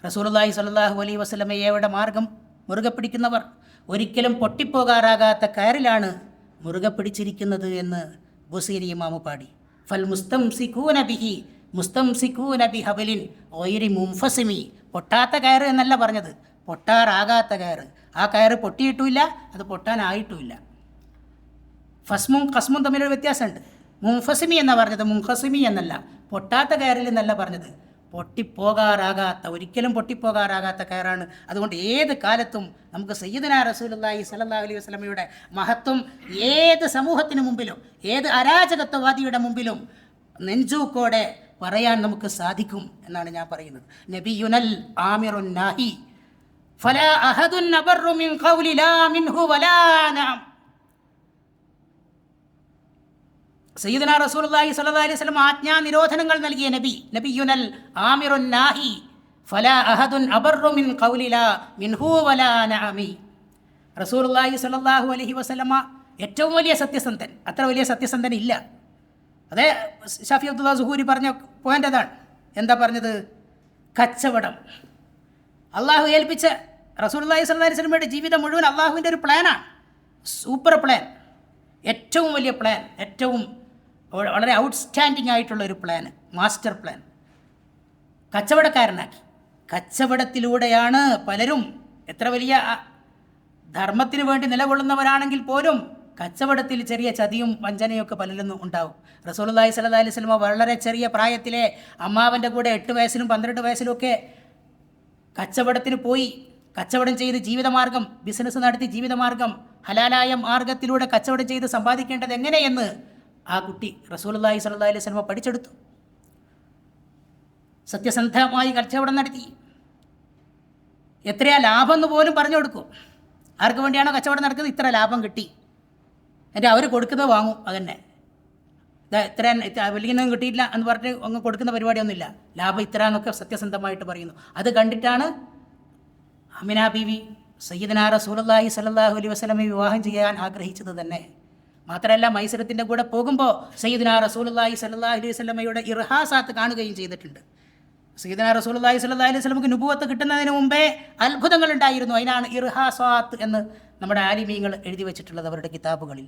റസൂലുള്ളാഹി സ്വല്ലല്ലാഹു അലൈഹി വസല്ലമയുടെ മാർഗം മുറുകെ പിടിക്കുന്നവർ ഒരിക്കലും പൊട്ടിപ്പോകാറാകാത്ത കയറിലാണ് മുറുകെ പിടിച്ചിരിക്കുന്നത് എന്ന് ബുസീരി ഇമാമു പാടി. ഫൽ മുസ്തംസികൂന ബിഹി മുസ്തംസികൂന ബിഹബലിൻ ഗൈരി മുൻഫസിമി. പൊട്ടാത്ത കയറ് എന്നല്ല പറഞ്ഞത്, പൊട്ടാറാകാത്ത കയറ്. ആ കയറ് പൊട്ടിയിട്ടുമില്ല, അത് പൊട്ടാനായിട്ടുമില്ല. ഫസ്മും ഖസ്മും തമ്മിലൊരു വ്യത്യാസമുണ്ട്. മുൻഫസിമി എന്നാണ് പറഞ്ഞത്, മുൻഖസിമി എന്നല്ല. പൊട്ടാത്ത കയറിൽ എന്നല്ല പറഞ്ഞത്, ഒരിക്കലും പൊട്ടിപ്പോകാറാകാത്ത കയറാണ്. അതുകൊണ്ട് ഏത് കാലത്തും നമുക്ക് സയ്യിദുനാ റസൂലുള്ളാഹി സ്വല്ലല്ലാഹു അലൈഹി വസല്ലമയുടെ മഹത്വം ഏത് സമൂഹത്തിന് മുമ്പിലും, ഏത് അരാജകത്വവാദിയുടെ മുമ്പിലും നെഞ്ചൂക്കോടെ പറയാൻ നമുക്ക് സാധിക്കും എന്നാണ് ഞാൻ പറയുന്നത്. നബിയുനൽ ആമിറുൻ നാഹി ഫലാ അഹദുൻ അബറു മിൻ ഖൗലി ലാ മിൻഹു വലാ നഅം. സയ്യിദുനാ റസൂലുള്ളാഹി സ്വല്ലല്ലാഹു അലൈഹി വസല്ലം ആജ്ഞാ നിരോധനങ്ങൾ നൽകിയ നബിയുനൽ ആമിറുൻ നാഹി ഫലാ അഹദുൻ അബറു മിൻ ഖൗലി ലാ മിൻഹു വലാ നഅമി. റസൂലുള്ളാഹി സ്വല്ലല്ലാഹു അലൈഹി വസല്ലമ ഏറ്റവും വലിയ സത്യസന്ധൻ. അത്ര വലിയ സത്യസന്ധൻ ഇല്ല. അതേ ഷാഫി അബ്ദുള്ള സുഹൂരി പറഞ്ഞ പോയിൻ്റ് അതാണ്. എന്താ പറഞ്ഞത്? കച്ചവടം അള്ളാഹു ഏൽപ്പിച്ച റസൂലുള്ളാഹി സ്വല്ലല്ലാഹു അലൈഹി വസല്ലമയുടെ ജീവിതം മുഴുവൻ അള്ളാഹുവിൻ്റെ ഒരു പ്ലാനാണ്. സൂപ്പർ പ്ലാൻ, ഏറ്റവും വലിയ പ്ലാൻ, ഏറ്റവും വളരെ ഔട്ട്സ്റ്റാൻഡിങ് ആയിട്ടുള്ളൊരു പ്ലാന്, മാസ്റ്റർ പ്ലാൻ. കച്ചവടക്കാരനാക്കി. കച്ചവടത്തിലൂടെയാണ് പലരും എത്ര വലിയ ധർമ്മത്തിന് വേണ്ടി നിലകൊള്ളുന്നവരാണെങ്കിൽ പോലും കച്ചവടത്തിൽ ചെറിയ ചതിയും വഞ്ചനയൊക്കെ പലരിലും ഉണ്ടാവും. റസൂലുള്ളാഹി സ്വല്ലല്ലാഹു അലൈഹി വസല്ലം വളരെ ചെറിയ പ്രായത്തിലെ അമ്മാവൻ്റെ കൂടെ 8 വയസ്സിലും 12 വയസ്സിലും ഒക്കെ കച്ചവടത്തിന് പോയി. കച്ചവടം ചെയ്ത് ജീവിതമാർഗം, ബിസിനസ് നടത്തി ജീവിതമാർഗം, ഹലാലായ മാർഗത്തിലൂടെ കച്ചവടം ചെയ്ത് സമ്പാദിക്കേണ്ടത് എങ്ങനെയെന്ന് ആ കുട്ടി റസൂലുള്ളാഹി സ്വല്ലല്ലാഹു അലൈഹി വസല്ലം പഠിച്ചെടുത്തു. സത്യസന്ധമായി കച്ചവടം നടത്തി. എത്രയാ ലാഭം എന്ന് പോലും പറഞ്ഞു കൊടുക്കും. ആർക്ക് വേണ്ടിയാണോ കച്ചവടം നടക്കുന്നത്, ഇത്ര ലാഭം കിട്ടി, എന്നിട്ട് അവർ കൊടുക്കുന്നത് വാങ്ങും. അതന്നെ ഇത്ര വലിയൊന്നും കിട്ടിയില്ല എന്ന് പറഞ്ഞിട്ട് അങ്ങ് കൊടുക്കുന്ന പരിപാടിയൊന്നുമില്ല. ലാഭം ഇത്ര എന്നൊക്കെ സത്യസന്ധമായിട്ട് പറയുന്നു. അത് കണ്ടിട്ടാണ് അമിന ബീവി സയ്യിദുനാ റസൂലുള്ളാഹി സ്വല്ലല്ലാഹു അലൈഹി വസല്ലമയെ വിവാഹം ചെയ്യാൻ ആഗ്രഹിച്ചത് തന്നെ. മാത്രമല്ല മൈസരത്തിൻ്റെ കൂടെ പോകുമ്പോൾ സയ്യിദുനാ റസൂലുള്ളാഹി സ്വല്ലല്ലാഹു അലൈഹി വസല്ലമയുടെ ഇർഹാസാത്ത് കാണുകയും ചെയ്തിട്ടുണ്ട്. സയ്യിദുനാ റസൂലുള്ളാഹി സ്വല്ലല്ലാഹു അലൈഹി വസല്ലമക്ക് നുബുവത്ത് കിട്ടുന്നതിന് മുമ്പേ അത്ഭുതങ്ങൾ ഉണ്ടായിരുന്നു. അതിനാണ് ഇർഹാസാത്ത് എന്ന് നമ്മുടെ ആലിമീങ്ങൾ എഴുതി വെച്ചിട്ടുള്ളത് അവരുടെ കിതാബുകളിൽ.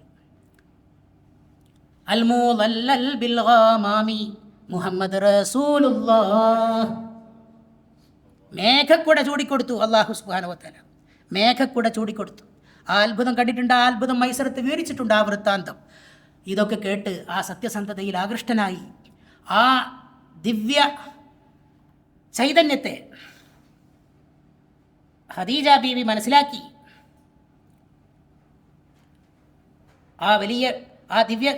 അൽമുദല്ലൽ ബിൽ ഗമാമി മുഹമ്മദ് റസൂലുള്ളാഹ്. മേഘക്കുട ചൂടിക്കൊടുത്തു അല്ലാഹു സുബ്ഹാനഹു വ തആല. മേഘക്കുട ചൂടിക്കൊടുത്തു. ആ അത്ഭുതം കണ്ടിട്ടുണ്ട്. ആ അത്ഭുതം മൈസറത്ത് വിവരിച്ചിട്ടുണ്ട്, ആ വൃത്താന്തം. ഇതൊക്കെ കേട്ട് ആ സത്യസന്ധതയിൽ ആകൃഷ്ടനായി ആ ദിവ്യ ചൈതന്യത്തെ ഖദീജ ബീവി മനസ്സിലാക്കി. ആ ദിവ്യ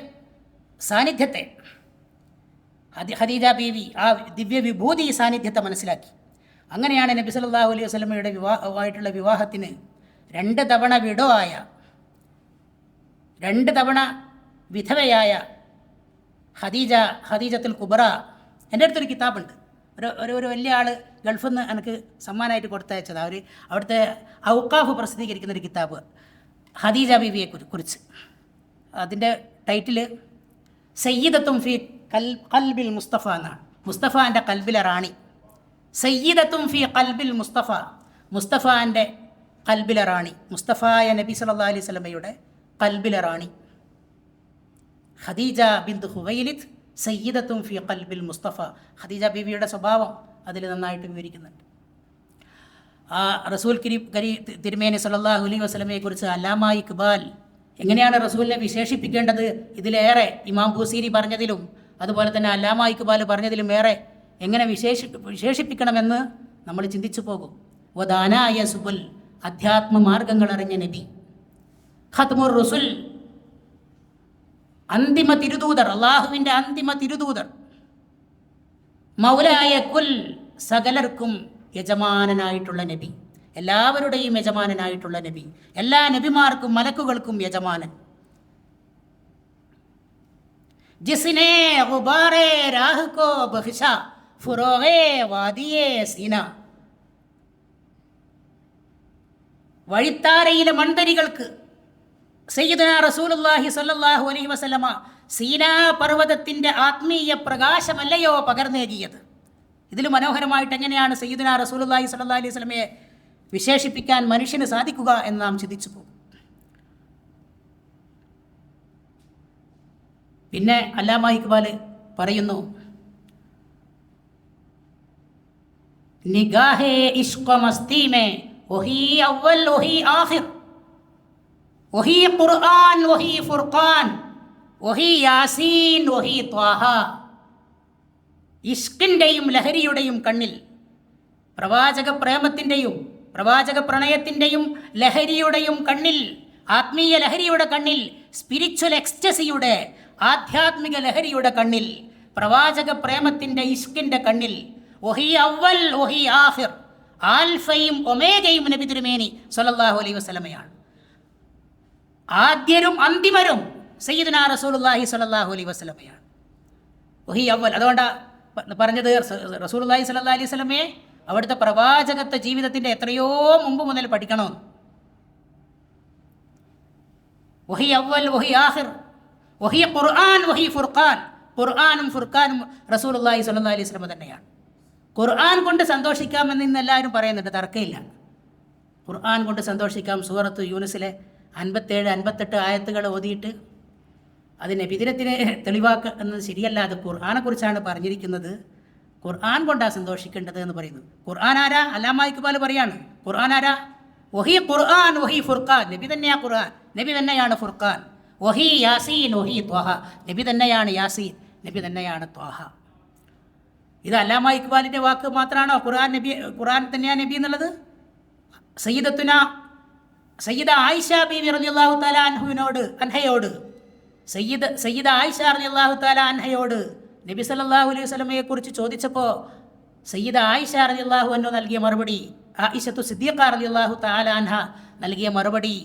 സാന്നിധ്യത്തെ ഖദീജ ബീവി ആ ദിവ്യ വിഭൂതി സാന്നിധ്യത്തെ മനസ്സിലാക്കി. അങ്ങനെയാണ് നബി സല്ലല്ലാഹു അലൈഹി വസല്ലമയുടെ വിവാഹമായിട്ടുള്ള വിവാഹത്തിന് 2 തവണ വിടവായ, 2 തവണ വിധവയായ ഖദീജത്തുൽ കുബ്ര. എൻ്റെ അടുത്തൊരു കിതാബുണ്ട്. ഒരു വലിയ ആൾ ഗൾഫിൽ നിന്ന് എനിക്ക് സമ്മാനമായിട്ട് കൊടുത്തയച്ചത്. അവിടുത്തെ ഔഖാഫ് പ്രസിദ്ധീകരിക്കുന്നൊരു കിതാബ് ഖദീജ ബീവിയെ കുറിച്ച്. അതിൻ്റെ ടൈറ്റിൽ സയ്യിദത്തും ഫി ഖൽബിൽ മുസ്തഫ എന്നാണ്. മുസ്തഫാൻ്റെ കൽബിലെ റാണി. സയ്യിദത്തും ഫി ഖൽബിൽ മുസ്തഫ, മുസ്തഫാൻ്റെ കൽബിലെ റാണി, മുസ്തഫായ നബി സല്ലല്ലാഹു അലൈഹി വസല്ലമയുടെ കൽബിലെ റാണി. ഖദീജ ബിന്ത് ഖുവൈലിദ് സയ്യിദത്തും ഫി ഖൽബിൽ മുസ്തഫ. ഖദീജ ബീവിയുടെ സ്വഭാവം അതിൽ നന്നായിട്ട് വിവരിക്കുന്നുണ്ട്. ആ റസൂൽ തിരുമേനി സല്ലല്ലാഹു അലൈഹി വസല്ലമയെക്കുറിച്ച് അല്ലാമ ഇഖ്ബാൽ എങ്ങനെയാണ് റസൂലിനെ വിശേഷിപ്പിക്കേണ്ടത്, ഇതിലേറെ ഇമാം ബൂസീരി പറഞ്ഞതിലും അതുപോലെ തന്നെ അല്ലാമ ഇഖ്ബാൽ പറഞ്ഞതിലും ഏറെ എങ്ങനെ വിശേഷിപ്പിക്കണമെന്ന് നമ്മൾ ചിന്തിച്ചു പോകും. വദാനായ സുബുൽ, അധ്യാത്മ മാർഗങ്ങൾ അറിഞ്ഞ നബി. ഖത്മുർ റുസുൽ, അന്തിമ തിരുദൂതർ, അള്ളാഹുവിൻ്റെ അന്തിമ തിരുദൂതർ. മൗലായ കുൽ, സകലർക്കും യജമാനനായിട്ടുള്ള നബി, എല്ലാവരുടെയും യജമാനനായിട്ടുള്ള നബി, എല്ലാ നബിമാർക്കും മലക്കുകൾക്കും യജമാനൻ. ജിസ്നെ ഗുബാറെ രാഹ് കോ ബഖ്ശ ഫുറോഗെ വാദിയെ സീന. വഴിത്താരയിലെ മൺതരികൾക്ക് സയ്യിദുനാ റസൂലുള്ളാഹി സ്വല്ലല്ലാഹു അലൈഹി വസല്ലമ സീനാ പർവ്വതത്തിൻ്റെ ആത്മീയ പ്രകാശമല്ലയോ പകർന്നേകിയത്. ഇതിൽ മനോഹരമായിട്ട് എങ്ങനെയാണ് സയ്യിദുനാ റസൂലുള്ളാഹി സ്വല്ലല്ലാഹു അലൈഹി വസല്ലമയെ വിശേഷിപ്പിക്കാൻ മനുഷ്യന് സാധിക്കുക എന്ന് നാം ചിന്തിച്ചു പോകും. പിന്നെ അല്ലാമ ഇഖ്ബാൽ പറയുന്നു, നിഗാഹേ ഇഷ്ഖ മസ്തി മേ വഹി അവൽ വഹി ആഖിർ വഹി ഖുർആൻ വഹി ഫുർഖാൻ വഹി യാസീൻ വഹി ത്വാഹ. ഇഷ്കിൻ്റെയും ലഹരിയുടെയും കണ്ണിൽ, പ്രവാചക പ്രേമത്തിൻ്റെയും പ്രവാചക പ്രണയത്തിൻ്റെയും ലഹരിയുടെയും കണ്ണിൽ, ആത്മീയ ലഹരിയുടെ കണ്ണിൽ, സ്പിരിച്വൽ എക്സ്റ്റസിയുടെ ആധ്യാത്മിക ലഹരിയുടെ കണ്ണിൽ, പ്രവാചക പ്രേമത്തിൻ്റെ ഇഷ്കിൻ്റെ കണ്ണിൽ, വഹി അവൽ വഹി ആഖിർ, ആൽഫയും ഒമേഗയും നബി തിരുമേനി സ്വല്ലല്ലാഹു അലൈഹി വസല്ലമയാണ്. ആദ്യരും അന്തിമരും സയ്യിദുനാ റസൂലുള്ളാഹി സ്വല്ലല്ലാഹു അലൈഹി വസല്ലമയാണ്. വഹി അവൽ, അതുകൊണ്ടാണ് പറഞ്ഞത് റസൂലുള്ളാഹി സ്വല്ലല്ലാഹു അലൈഹി വസല്ലമയെ അവിടുത്തെ പ്രവാചകത്വ ജീവിതത്തിൻ്റെ എത്രയോ മുമ്പ് മുതൽ പഠിക്കണമെന്ന്. വഹി അവൽ വഹി ആഖിർ വഹി ഖുർആൻ വഹി ഫുർഖാൻ. ഖുർആനും ഫുർഖാനും റസൂലുള്ളാഹി സ്വല്ലല്ലാഹു അലൈഹി വസല്ലമ തന്നെയാണ്. ഖുർആൻ കൊണ്ട് സന്തോഷിക്കാമെന്ന് ഇന്ന് എല്ലാവരും പറയുന്നുണ്ട്, തർക്കമില്ല. ഖുർആൻ കൊണ്ട് സന്തോഷിക്കാം. സൂറത്ത് യൂനുസിലെ 57-58 ആയത്തുകൾ ഓതിയിട്ട് അതിനെ വിതിരത്തിനെ തെളിവാക്കുന്നത് ശരിയല്ല. അത് ഖുർആനെക്കുറിച്ചാണ് പറഞ്ഞിരിക്കുന്നത്. ഖുർആൻ കൊണ്ടാണ് സന്തോഷിക്കേണ്ടത് എന്ന് പറയുന്നു. ഖുർആൻ ആരാ? അല്ലാമ ഇഖ്ബാൽ പറയാണ്, ഖുർആൻ ആരാ? വഹി ഖുർആൻ വഹി ഫുർഖാൻ. നബി തന്നെയാണ് ഖുർആൻ, നബി തന്നെയാണ് ഫുർഖാൻ. വഹി യാസീൻ വഹി ത്വാഹ. നബി തന്നെയാണ് യാസീൻ, നബി തന്നെയാണ് ത്വാഹ. ഇത് അല്ലാമ ഇഖ്ബാലിൻ്റെ വാക്ക് മാത്രമാണോ ഖുർആൻ തന്നെയാണ് നബി എന്നുള്ളത്? സയ്യിദ ആയിഷ ബീവി റളിയല്ലാഹു തആല അൻഹയോട് സയ്യിദ ആയിഷ റളിയല്ലാഹു തആല അൻഹയോട് നബി സല്ലല്ലാഹു അലൈഹി വസല്ലമയെക്കുറിച്ച് ചോദിച്ചപ്പോൾ സയ്യിദ ആയിഷ റളിയല്ലാഹു അൻഹ നൽകിയ മറുപടി, ആയിഷത്തു സിദ്ദീഖ റളിയല്ലാഹു തആല അൻഹ നൽകിയ മറുപടി,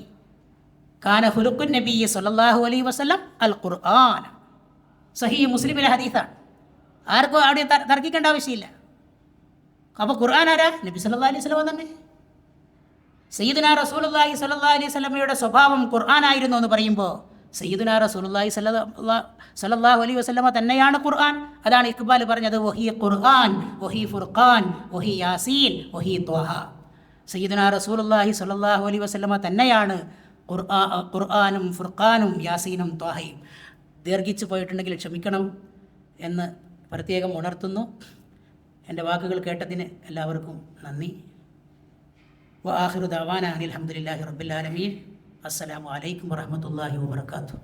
കാന ഖുലുഖുൻ നബി സല്ലല്ലാഹു അലൈഹി വസല്ലം അൽ ഖുർആൻ. സഹീഹ് മുസ്ലിമിലെ ഹദീസാണ്, ആർക്കും അവിടെ തർക്കിക്കേണ്ട ആവശ്യമില്ല. അപ്പോൾ ഖുർആൻ ആരാ? നബി സല്ലല്ലാഹു അലൈഹി വസല്ലം തന്നെ. സയ്യിദുനാ റസൂലുള്ളാഹി സ്വല്ലല്ലാഹു അലൈഹി വസല്ലമയുടെ സ്വഭാവം ഖുർആനായിരുന്നു എന്ന് പറയുമ്പോൾ സയ്യിദുനാ റസൂലുള്ളാഹി സ്വല്ലല്ലാഹു അലൈഹി വസല്ലമ തന്നെയാണ് ഖുർആൻ. അതാണ് ഇഖ്ബാൽ പറഞ്ഞത്, വഹി ഖുർആൻ വഹി ഫുർഖാൻ വഹി യാസീൻ വഹി ത്വാഹ. സയ്യിദുനാ റസൂലുള്ളാഹി സ്വല്ലല്ലാഹു അലൈഹി വസല്ലമ തന്നെയാണ് ഖുർആനും ഫുർഖാനും യാസീനും ത്വാഹയും. ദീർഘിച്ചു പോയിട്ടുണ്ടെങ്കിൽ ക്ഷമിക്കണം എന്ന് പ്രത്യേകം ഉണർത്തുന്നു. എൻ്റെ വാക്കുകൾ കേട്ടതിന് എല്ലാവർക്കും നന്ദി. വആഖിറു ദഅവാനാ അനിൽ ഹംദുലില്ലാഹി റബ്ബിൽ ആലമീൻ. അസ്സലാമു അലൈക്കും വറഹ്മത്തുള്ളാഹി വബറകാതുഹു.